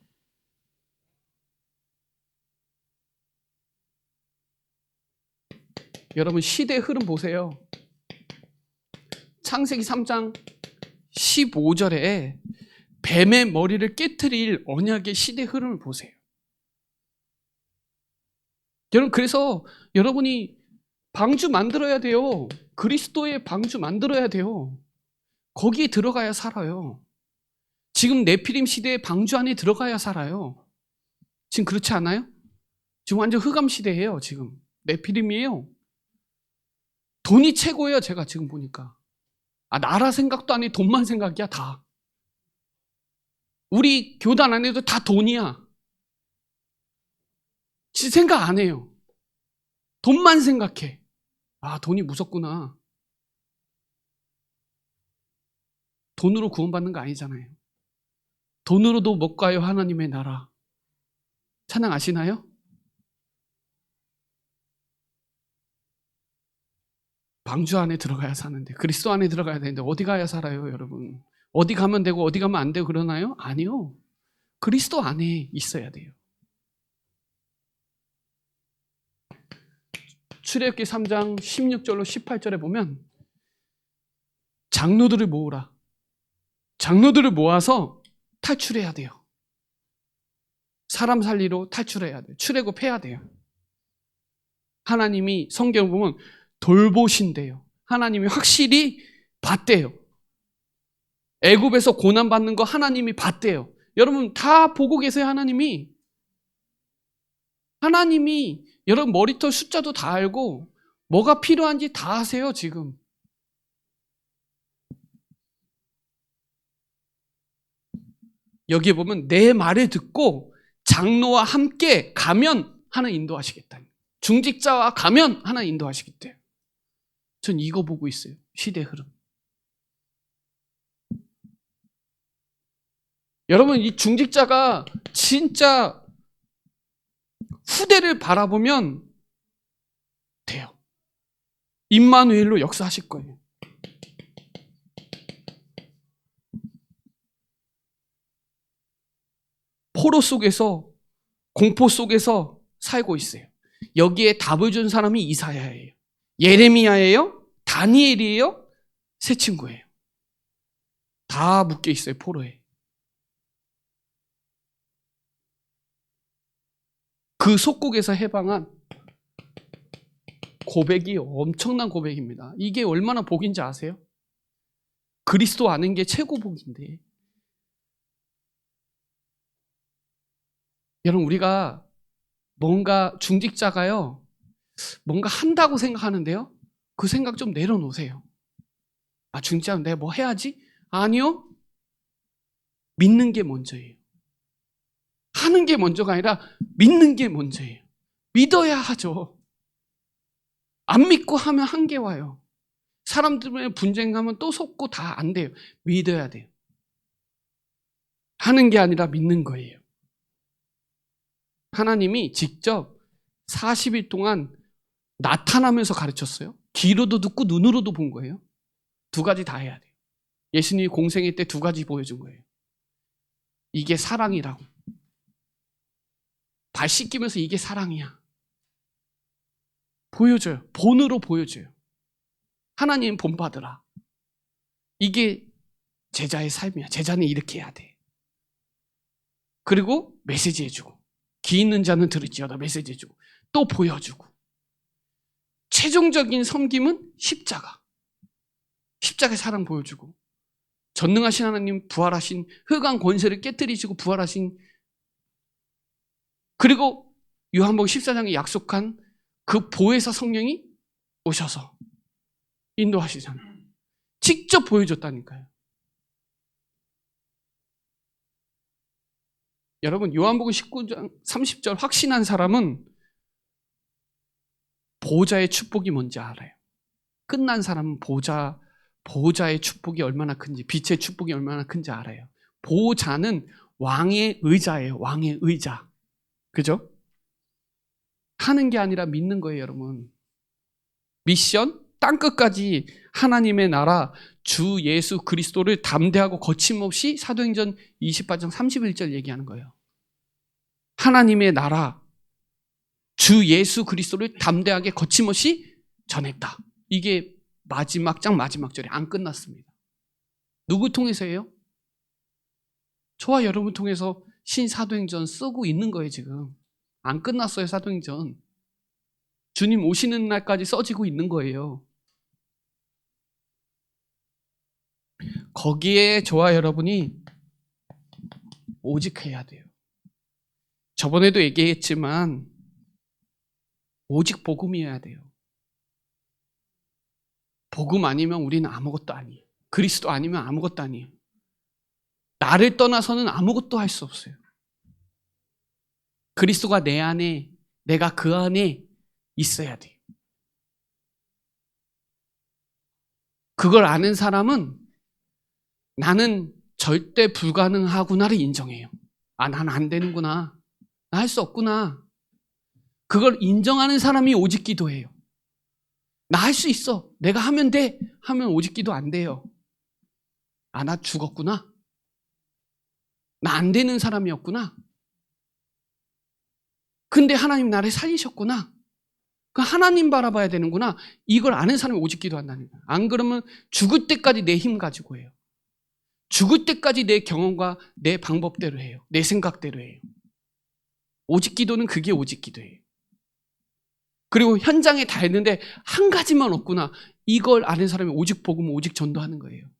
여러분 시대의 흐름 보세요. 창세기 3장 15절에 뱀의 머리를 깨트릴 언약의 시대 흐름을 보세요. 여러분 그래서 여러분이 방주 만들어야 돼요. 그리스도의 방주 만들어야 돼요. 거기에 들어가야 살아요. 지금 네피림 시대의 방주 안에 들어가야 살아요. 지금 그렇지 않아요? 지금 완전 흑암 시대예요. 지금 네피림이에요. 돈이 최고예요. 제가 지금 보니까. 나라 생각도 아니 돈만 생각이야 다. 우리 교단 안에도 다 돈이야. 지 생각 안 해요. 돈만 생각해. 돈이 무섭구나. 돈으로 구원받는 거 아니잖아요. 돈으로도 못 가요 하나님의 나라. 찬양 아시나요? 방주 안에 들어가야 사는데, 그리스도 안에 들어가야 되는데 어디 가야 살아요 여러분? 어디 가면 되고 어디 가면 안 되고 그러나요? 아니요. 그리스도 안에 있어야 돼요. 출애굽기 3장 16절로 18절에 보면 장로들을 모으라. 장로들을 모아서 탈출해야 돼요. 사람 살리러 탈출해야 돼요. 출애굽해야 돼요. 하나님이 성경을 보면 돌보신대요. 하나님이 확실히 봤대요. 애굽에서 고난받는 거 하나님이 봤대요. 여러분 다 보고 계세요. 하나님이 여러분 머리털 숫자도 다 알고 뭐가 필요한지 다 아세요. 지금 여기에 보면 내 말을 듣고 장로와 함께 가면 하나님 인도하시겠다. 중직자와 가면 하나님 인도하시겠대요. 전 이거 보고 있어요. 시대 흐름. 여러분 이 중직자가 진짜 후대를 바라보면 돼요. 임마누엘로 역사하실 거예요. 포로 속에서 공포 속에서 살고 있어요. 여기에 답을 준 사람이 이사야예요. 예레미야예요. 다니엘이에요. 세 친구예요. 다 묶여 있어요. 포로에. 그 속국에서 해방한 고백이 엄청난 고백입니다. 이게 얼마나 복인지 아세요? 그리스도 아는 게 최고 복인데. 여러분 우리가 뭔가 중직자가요. 뭔가 한다고 생각하는데요. 그 생각 좀 내려놓으세요. 아 중직자는 내가 뭐 해야지? 아니요. 믿는 게 먼저예요. 하는 게 먼저가 아니라 믿는 게 먼저예요. 믿어야 하죠. 안 믿고 하면 한계 와요. 사람들의 분쟁하면 또 속고 다 안 돼요. 믿어야 돼요. 하는 게 아니라 믿는 거예요. 하나님이 직접 40일 동안 나타나면서 가르쳤어요. 귀로도 듣고 눈으로도 본 거예요. 두 가지 다 해야 돼요. 예수님이 공생애 때 두 가지 보여준 거예요. 이게 사랑이라고. 발 씻기면서 이게 사랑이야. 보여줘요. 본으로 보여줘요. 하나님 본받으라. 이게 제자의 삶이야. 제자는 이렇게 해야 돼. 그리고 메시지 해주고 귀 있는 자는 들을지어다 메시지 해주고 또 보여주고 최종적인 섬김은 십자가. 십자가의 사랑 보여주고 전능하신 하나님 부활하신 흑암 권세를 깨뜨리시고 부활하신 그리고 요한복음 14장에 약속한 그 보혜사 성령이 오셔서 인도하시잖아요. 직접 보여줬다니까요. 여러분 요한복음 19장 30절 확신한 사람은 보좌의 축복이 뭔지 알아요. 끝난 사람은 보좌의 축복이 얼마나 큰지 빛의 축복이 얼마나 큰지 알아요. 보좌는 왕의 의자예요. 왕의 의자. 그죠? 하는 게 아니라 믿는 거예요, 여러분. 미션 땅끝까지 하나님의 나라 주 예수 그리스도를 담대하고 거침없이 사도행전 28장 31절 얘기하는 거예요. 하나님의 나라 주 예수 그리스도를 담대하게 거침없이 전했다. 이게 마지막 장 마지막 절에 안 끝났습니다. 누구 통해서예요? 저와 여러분 통해서 신사도행전 쓰고 있는 거예요. 지금 안 끝났어요. 사도행전 주님 오시는 날까지 써지고 있는 거예요. 거기에 저와 여러분이 오직 해야 돼요. 저번에도 얘기했지만 오직 복음이어야 돼요. 복음 아니면 우리는 아무것도 아니에요. 그리스도 아니면 아무것도 아니에요. 나를 떠나서는 아무것도 할 수 없어요. 그리스도가 내 안에, 내가 그 안에 있어야 돼요. 그걸 아는 사람은 나는 절대 불가능하구나를 인정해요. 아, 난 안 되는구나. 나 할 수 없구나. 그걸 인정하는 사람이 오직 기도해요. 나 할 수 있어. 내가 하면 돼. 하면 오직 기도 안 돼요. 아, 나 죽었구나. 나 안 되는 사람이었구나. 근데 하나님 나를 살리셨구나. 그 하나님 바라봐야 되는구나. 이걸 아는 사람이 오직 기도한다는 거예요. 안 그러면 죽을 때까지 내 힘 가지고 해요. 죽을 때까지 내 경험과 내 방법대로 해요. 내 생각대로 해요. 오직 기도는 그게 오직 기도예요. 그리고 현장에 다 했는데 한 가지만 없구나. 이걸 아는 사람이 오직 복음, 오직 전도하는 거예요.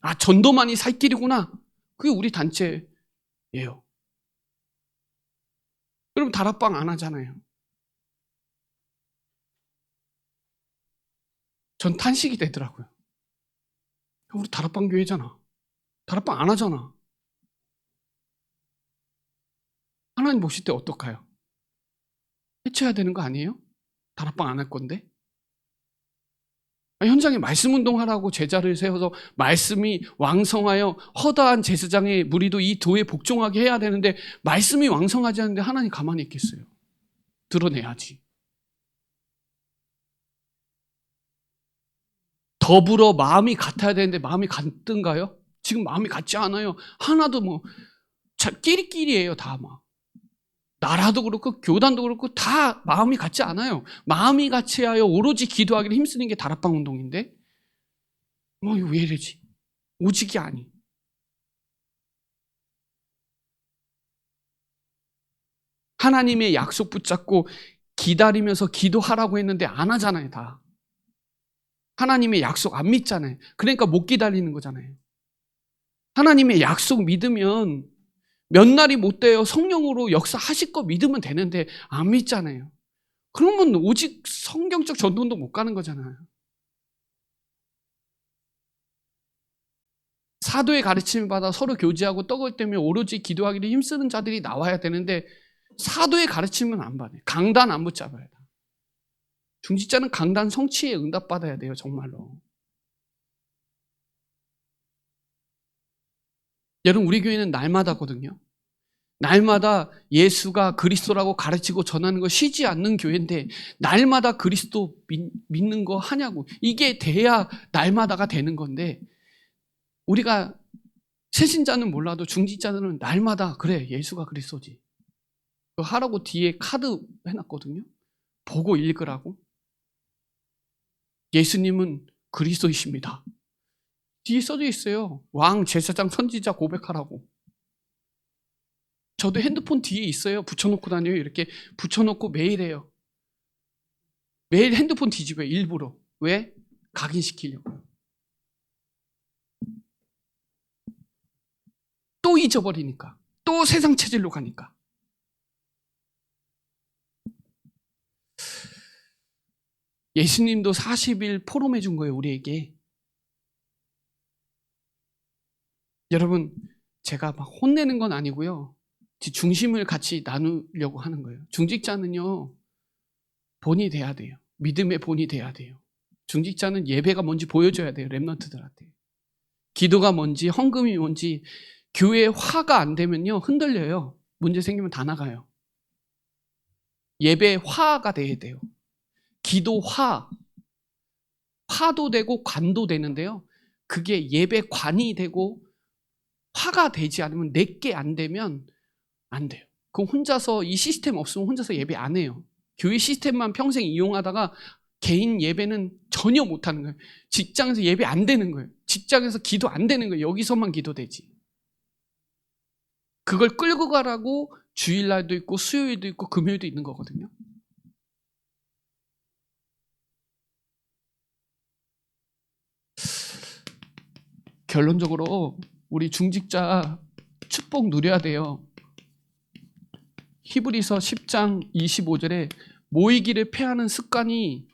아, 전도만이 살 길이구나. 그게 우리 단체예요. 여러분 다락방 안 하잖아요. 전 탄식이 되더라고요. 우리 다락방 교회잖아. 다락방 안 하잖아. 하나님 보실 때 어떡해요? 해쳐야 되는 거 아니에요? 다락방 안 할 건데? 현장에 말씀 운동하라고 제자를 세워서 말씀이 왕성하여 허다한 제사장의 무리도 이 도에 복종하게 해야 되는데 말씀이 왕성하지 않은데 하나님 가만히 있겠어요? 드러내야지. 더불어 마음이 같아야 되는데 마음이 같던가요? 지금 마음이 같지 않아요. 하나도 끼리끼리예요. 다 막. 나라도 그렇고 교단도 그렇고 다 마음이 같지 않아요. 마음이 같이 하여 오로지 기도하기를 힘쓰는 게 다락방 운동인데 이거 왜 이러지? 오직이 아니. 하나님의 약속 붙잡고 기다리면서 기도하라고 했는데 안 하잖아요. 다. 하나님의 약속 안 믿잖아요. 그러니까 못 기다리는 거잖아요. 하나님의 약속 믿으면 몇 날이 못 돼요. 성령으로 역사하실 거 믿으면 되는데 안 믿잖아요. 그러면 오직 성경적 전도운동 못 가는 거잖아요. 사도의 가르침을 받아 서로 교제하고 떡을 떼며 오로지 기도하기를 힘쓰는 자들이 나와야 되는데 사도의 가르침은 안 받아요. 강단 안 붙잡아야 돼요. 중직자는 강단 성취에 응답받아야 돼요. 정말로. 여러분 우리 교회는 날마다거든요. 날마다 예수가 그리스도라고 가르치고 전하는 거 쉬지 않는 교회인데 날마다 그리스도 믿는 거 하냐고. 이게 돼야 날마다가 되는 건데 우리가 새신자는 몰라도 중직자들은 날마다 그래 예수가 그리스도지. 그거 하라고 뒤에 카드 해놨거든요. 보고 읽으라고. 예수님은 그리스도이십니다. 뒤에 써져 있어요. 왕, 제사장, 선지자 고백하라고. 저도 핸드폰 뒤에 있어요. 붙여놓고 다녀요. 이렇게 붙여놓고 매일 해요. 매일 핸드폰 뒤집어요. 일부러. 왜? 각인시키려고. 또 잊어버리니까. 또 세상 체질로 가니까. 예수님도 40일 포럼해 준 거예요. 우리에게. 여러분 제가 막 혼내는 건 아니고요. 중심을 같이 나누려고 하는 거예요. 중직자는요. 본이 돼야 돼요. 믿음의 본이 돼야 돼요. 중직자는 예배가 뭔지 보여줘야 돼요. 랩런트들한테. 기도가 뭔지 헌금이 뭔지 교회 화가 안 되면요. 흔들려요. 문제 생기면 다 나가요. 예배 화가 돼야 돼요. 기도 화도 되고 관도 되는데요. 그게 예배 관이 되고 화가 되지 않으면 내게 안 되면 안 돼요. 그럼 혼자서 이 시스템 없으면 혼자서 예배 안 해요. 교회 시스템만 평생 이용하다가 개인 예배는 전혀 못하는 거예요. 직장에서 예배 안 되는 거예요. 직장에서 기도 안 되는 거예요. 여기서만 기도되지. 그걸 끌고 가라고 주일날도 있고 수요일도 있고 금요일도 있는 거거든요. 결론적으로 우리 중직자 축복 누려야 돼요. 히브리서 10장 25절에 모이기를 패하는 습관이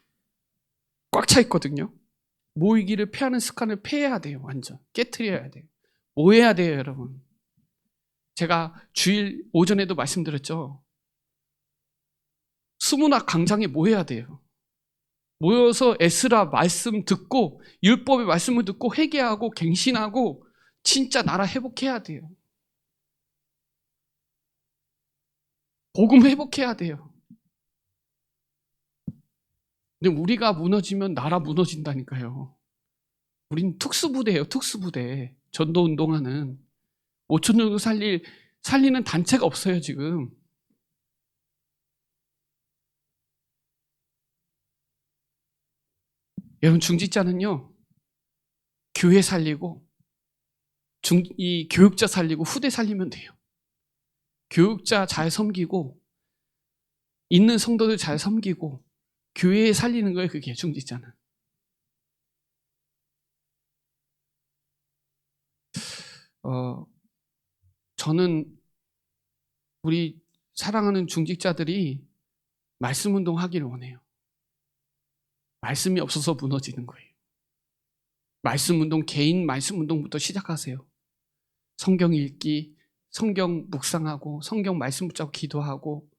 꽉 차 있거든요. 모이기를 패하는 습관을 패해야 돼요. 완전 깨트려야 돼요. 모여야 돼요. 여러분. 제가 주일 오전에도 말씀드렸죠. 수문학 강장에 모여야 돼요. 모여서 에스라 말씀 듣고 율법의 말씀을 듣고 회개하고 갱신하고 진짜 나라 회복해야 돼요. 복음 회복해야 돼요. 근데 우리가 무너지면 나라 무너진다니까요. 우린 특수부대예요. 특수부대. 전도운동하는 5천 정도 살리는 단체가 없어요. 지금. 여러분 중직자는요. 교회 살리고 이 교육자 살리고 후대 살리면 돼요. 교육자 잘 섬기고 있는 성도들 잘 섬기고 교회에 살리는 거예요. 그게 중직자는. 저는 우리 사랑하는 중직자들이 말씀 운동하기를 원해요. 말씀이 없어서 무너지는 거예요. 말씀 운동, 개인 말씀 운동부터 시작하세요. 성경 읽기, 성경 묵상하고, 성경 말씀 붙잡고 기도하고,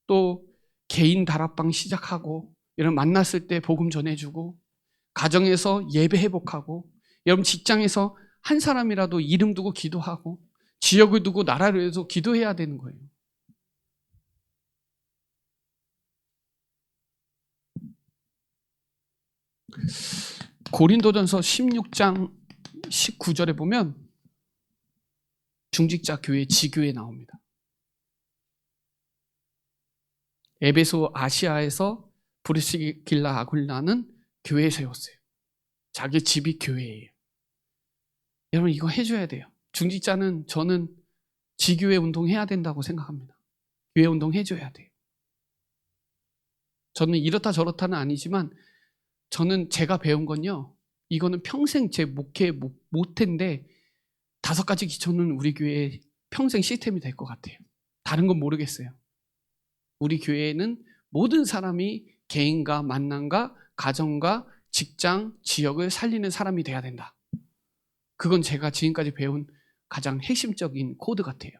또 개인 다락방 시작하고, 여러분 만났을 때 복음 전해주고, 가정에서 예배 회복하고, 여러분 직장에서 한 사람이라도 이름 두고 기도하고, 지역을 두고 나라를 위해서 기도해야 되는 거예요. 고린도전서 16장 19절에 보면 중직자 교회 지교회 나옵니다. 에베소 아시아에서 브리스길라 아굴라는 교회 세웠어요. 자기 집이 교회예요. 여러분 이거 해줘야 돼요. 중직자는 저는 지교회 운동해야 된다고 생각합니다. 교회 운동 해줘야 돼요. 저는 이렇다 저렇다는 아니지만 저는 제가 배운 건요. 이거는 평생 제 목회 모태인데 5가지 기초는 우리 교회의 평생 시스템이 될 것 같아요. 다른 건 모르겠어요. 우리 교회에는 모든 사람이 개인과 만남과 가정과 직장, 지역을 살리는 사람이 돼야 된다. 그건 제가 지금까지 배운 가장 핵심적인 코드 같아요.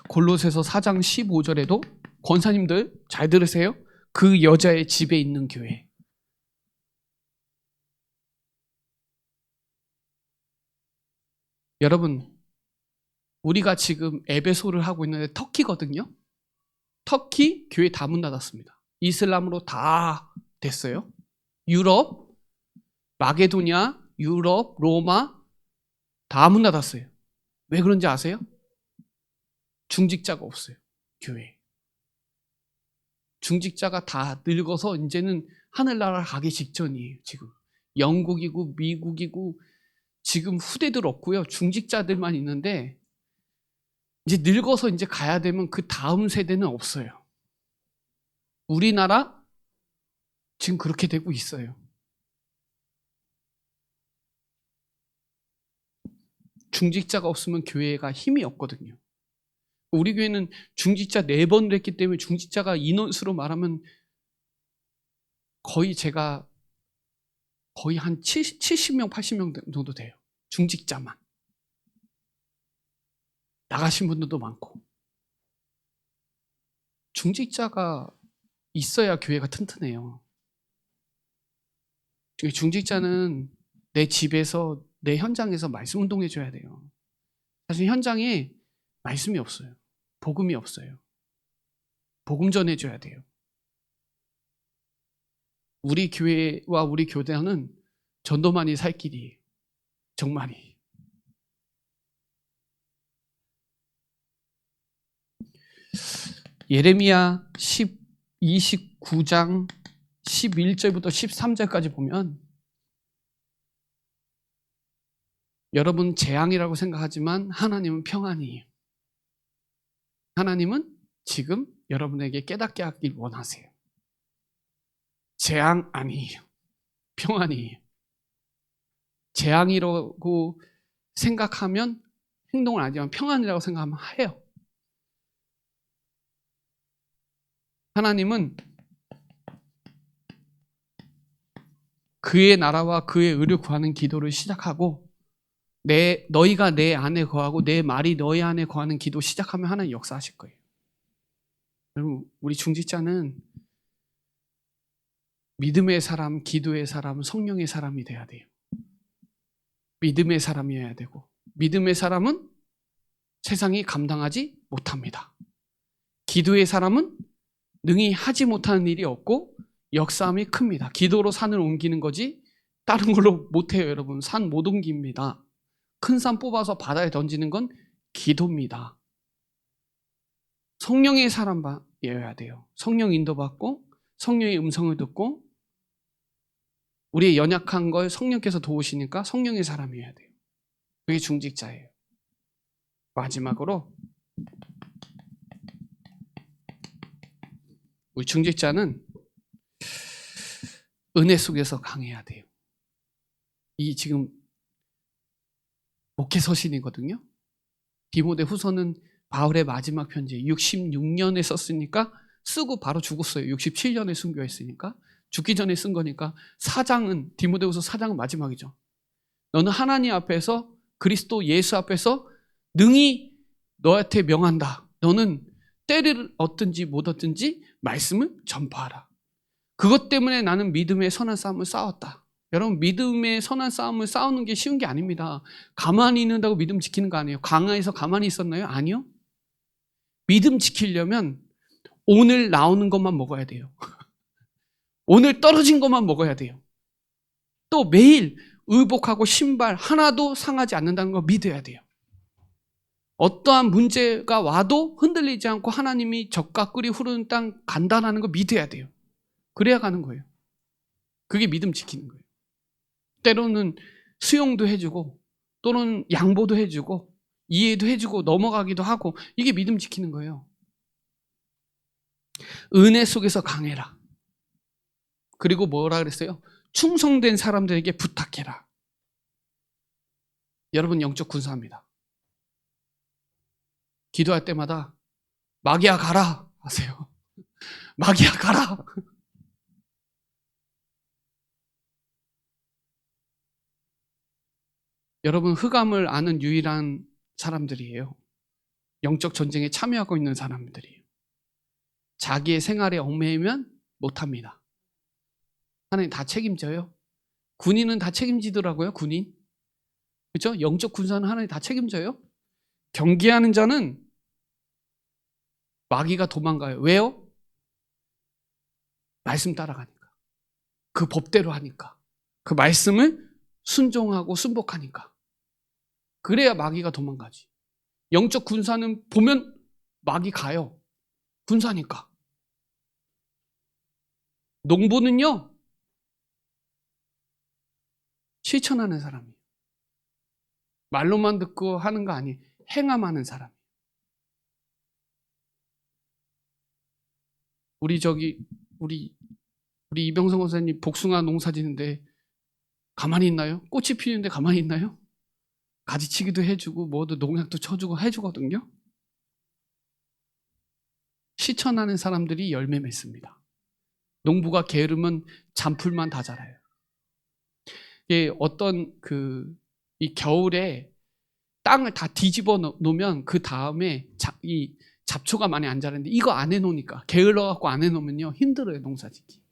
골로새서 4장 15절에도 권사님들 잘 들으세요. 그 여자의 집에 있는 교회. 여러분 우리가 지금 에베소를 하고 있는데 터키거든요. 터키 교회 다 문 닫았습니다. 이슬람으로 다 됐어요. 유럽, 마게도냐, 유럽, 로마 다 문 닫았어요. 왜 그런지 아세요? 중직자가 없어요. 교회에. 중직자가 다 늙어서 이제는 하늘나라 가기 직전이에요. 지금 영국이고 미국이고 지금 후대들 없고요. 중직자들만 있는데 이제 늙어서 이제 가야 되면 그 다음 세대는 없어요. 우리나라 지금 그렇게 되고 있어요. 중직자가 없으면 교회가 힘이 없거든요. 우리 교회는 중직자 4번을 했기 때문에 중직자가 인원수로 말하면 거의 제가 거의 한 70명, 80명 정도 돼요. 중직자만. 나가신 분들도 많고. 중직자가 있어야 교회가 튼튼해요. 중직자는 내 집에서, 내 현장에서 말씀 운동해 줘야 돼요. 사실 현장에 말씀이 없어요. 복음이 없어요. 복음 전해 줘야 돼요. 우리 교회와 우리 교단은 전도만이 살 길이에요. 정말이. 예레미야 29장 11절부터 13절까지 보면 여러분 재앙이라고 생각하지만 하나님은 평안이에요. 하나님은 지금 여러분에게 깨닫게 하길 원하세요. 재앙 아니에요. 평안이에요. 재앙이라고 생각하면 행동을 안 하지만 평안이라고 생각하면 해요. 하나님은 그의 나라와 그의 의를 구하는 기도를 시작하고 너희가 내 안에 거하고 내 말이 너희 안에 거하는 기도 시작하면 하나님 역사하실 거예요. 여러분 우리 중직자는 믿음의 사람, 기도의 사람, 성령의 사람이 돼야 돼요. 믿음의 사람이어야 되고 믿음의 사람은 세상이 감당하지 못합니다. 기도의 사람은 능히 하지 못하는 일이 없고 역사함이 큽니다. 기도로 산을 옮기는 거지 다른 걸로 못해요. 여러분 산 못 옮깁니다. 큰 산 뽑아서 바다에 던지는 건 기도입니다. 성령의 사람이어야 돼요. 성령 인도받고 성령의 음성을 듣고 우리의 연약한 걸 성령께서 도우시니까 성령의 사람이어야 돼요. 그게 중직자예요. 마지막으로 우리 중직자는 은혜 속에서 강해야 돼요. 이 지금 목회 서신이거든요. 디모데 후서는 바울의 마지막 편지 66년에 썼으니까 쓰고 바로 죽었어요. 67년에 순교했으니까 죽기 전에 쓴 거니까 디모데후서 4장은 마지막이죠. 너는 하나님 앞에서 그리스도 예수 앞에서 능히 너한테 명한다. 너는 때를 얻든지 못 얻든지 말씀을 전파하라. 그것 때문에 나는 믿음의 선한 싸움을 싸웠다. 여러분, 믿음의 선한 싸움을 싸우는 게 쉬운 게 아닙니다. 가만히 있는다고 믿음 지키는 거 아니에요. 강화에서 가만히 있었나요? 아니요. 믿음 지키려면 오늘 나오는 것만 먹어야 돼요. 오늘 떨어진 것만 먹어야 돼요. 또 매일 의복하고 신발 하나도 상하지 않는다는 거 믿어야 돼요. 어떠한 문제가 와도 흔들리지 않고 하나님이 적과 꿀이 흐르는 땅 간다는 거 믿어야 돼요. 그래야 가는 거예요. 그게 믿음 지키는 거예요. 때로는 수용도 해주고 또는 양보도 해주고 이해도 해주고 넘어가기도 하고 이게 믿음 지키는 거예요. 은혜 속에서 강해라. 그리고 뭐라 그랬어요? 충성된 사람들에게 부탁해라. 여러분 영적 군사입니다. 기도할 때마다 마귀야 가라 하세요. 마귀야 가라. 여러분 흑암을 아는 유일한 사람들이에요. 영적 전쟁에 참여하고 있는 사람들이에요. 자기의 생활에 얽매이면 못합니다. 하나님 다 책임져요. 군인은 다 책임지더라고요. 군인. 그렇죠? 영적 군사는 하나님 다 책임져요. 경계하는 자는 마귀가 도망가요. 왜요? 말씀 따라가니까. 그 법대로 하니까. 그 말씀을 순종하고 순복하니까. 그래야 마귀가 도망가지. 영적 군사는 보면 마귀 가요. 군사니까. 농부는요, 실천하는 사람이에요. 말로만 듣고 하는 거 아니에요. 행함하는 사람이에요. 우리 이병성 권사님 복숭아 농사 짓는데 가만히 있나요? 꽃이 피는데 가만히 있나요? 가지치기도 해주고 뭐도 농약도 쳐주고 해주거든요. 실천하는 사람들이 열매 맺습니다. 농부가 게으르면 잔풀만 다 자라요. 이게 이 겨울에 땅을 다 뒤집어 놓으면 그 다음에 이 잡초가 많이 안 자라는데 이거 안 해놓으니까 게을러갖고 안 해놓으면요 힘들어요 농사짓기.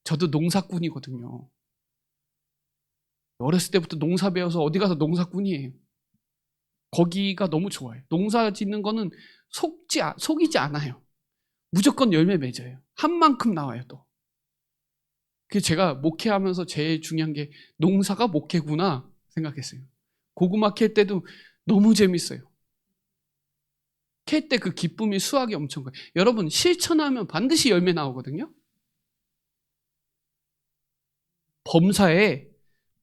저도 농사꾼이거든요. 어렸을 때부터 농사 배워서 어디 가서 농사꾼이에요. 거기가 너무 좋아요. 농사 짓는 거는 속이지 않아요. 무조건 열매 맺어요. 한 만큼 나와요 또. 그래서 제가 목회하면서 제일 중요한 게 농사가 목회구나 생각했어요. 고구마 캘 때도 너무 재밌어요. 캘 때 그 기쁨이 수확이 엄청 커요. 여러분 실천하면 반드시 열매 나오거든요. 범사에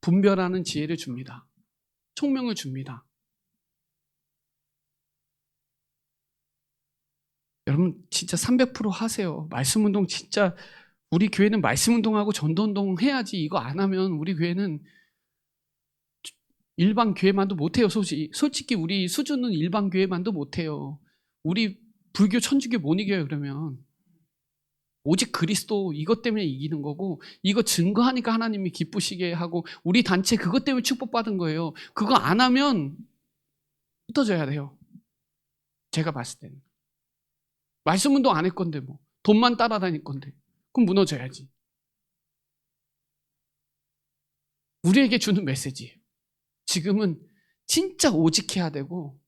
분별하는 지혜를 줍니다. 총명을 줍니다. 여러분 진짜 300% 하세요. 말씀운동 진짜 우리 교회는 말씀운동하고 전도운동 해야지. 이거 안 하면 우리 교회는 일반 교회만도 못해요. 솔직히 우리 수준은 일반 교회만도 못해요. 우리 불교 천주교 못 이겨요. 그러면 오직 그리스도 이것 때문에 이기는 거고 이거 증거하니까 하나님이 기쁘시게 하고 우리 단체 그것 때문에 축복받은 거예요. 그거 안 하면 흩어져야 돼요. 제가 봤을 때는 말씀운동 안 할 건데 뭐 돈만 따라다닐 건데 그럼 무너져야지. 우리에게 주는 메시지예요. 지금은 진짜 오직해야 되고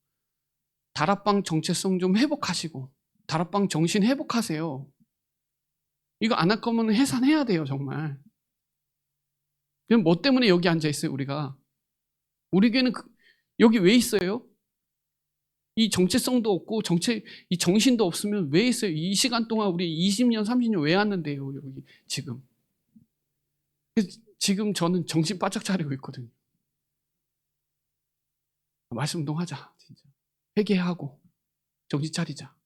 다락방 정체성 좀 회복하시고 다락방 정신 회복하세요. 이거 안 할 거면 해산해야 돼요. 정말. 그럼 뭐 때문에 여기 앉아 있어요? 우리 교회는 여기 왜 있어요? 이 정체성도 없고 이 정신도 없으면 왜 있어요? 이 시간 동안 우리 20년 30년 왜 왔는데요? 여기 지금 저는 정신 바짝 차리고 있거든요. 말씀 운동하자. 진짜. 회개하고 정신 차리자.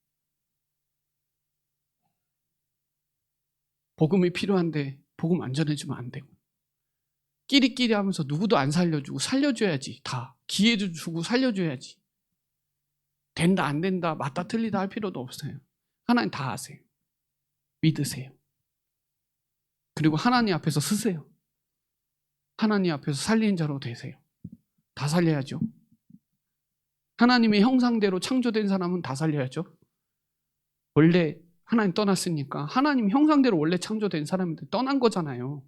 복음이 필요한데 복음 안 전해주면 안 되고 끼리끼리 하면서 누구도 안 살려주고 살려줘야지. 다 기회도 주고 살려줘야지. 된다 안 된다 맞다 틀리다 할 필요도 없어요. 하나님 다 아세요. 믿으세요. 그리고 하나님 앞에서 쓰세요. 하나님 앞에서 살리는 자로 되세요. 다 살려야죠. 하나님의 형상대로 창조된 사람은 다 살려야죠. 원래 하나님 떠났으니까 하나님 형상대로 원래 창조된 사람인데 떠난 거잖아요.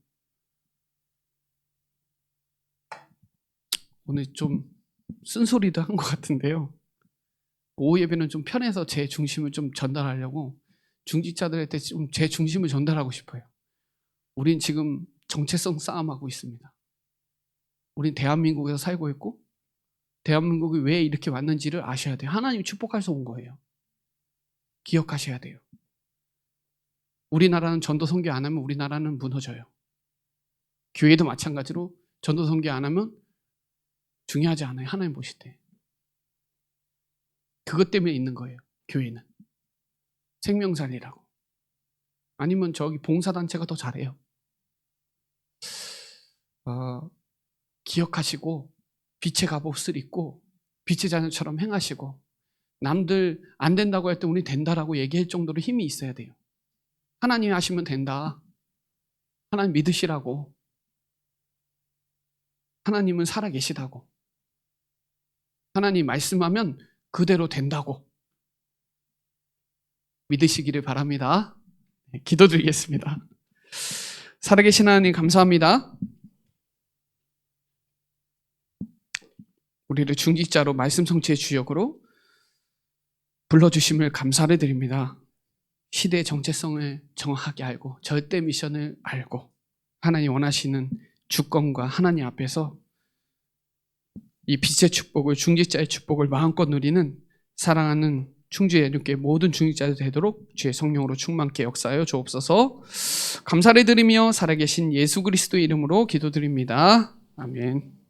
오늘 좀 쓴소리도 한 것 같은데요. 오후 예배는 좀 편해서 제 중심을 좀 전달하려고 중직자들한테 좀 제 중심을 전달하고 싶어요. 우린 지금 정체성 싸움하고 있습니다. 우린 대한민국에서 살고 있고 대한민국이 왜 이렇게 왔는지를 아셔야 돼요. 하나님이 축복해서 온 거예요. 기억하셔야 돼요. 우리나라는 전도 선교 안 하면 우리나라는 무너져요. 교회도 마찬가지로 전도 선교 안 하면 중요하지 않아요. 하나님 보실 때. 그것 때문에 있는 거예요. 교회는. 생명 살리라고. 아니면 저기 봉사단체가 더 잘해요. 기억하시고 빛의 갑옷을 입고 빛의 자녀처럼 행하시고 남들 안 된다고 할 때 우리 된다라고 얘기할 정도로 힘이 있어야 돼요. 하나님이 하시면 된다. 하나님 믿으시라고. 하나님은 살아계시다고. 하나님 말씀하면 그대로 된다고. 믿으시기를 바랍니다. 기도드리겠습니다. 살아계신 하나님 감사합니다. 우리를 중직자로 말씀 성취의 주역으로 불러주심을 감사를 드립니다. 시대의 정체성을 정확하게 알고 절대 미션을 알고 하나님 원하시는 주권과 하나님 앞에서 이 빛의 축복을 중직자의 축복을 마음껏 누리는 사랑하는 충주의 애누께 모든 중직자들 되도록 주의 성령으로 충만케 역사하여 주옵소서. 감사를 드리며 살아계신 예수 그리스도의 이름으로 기도드립니다. 아멘.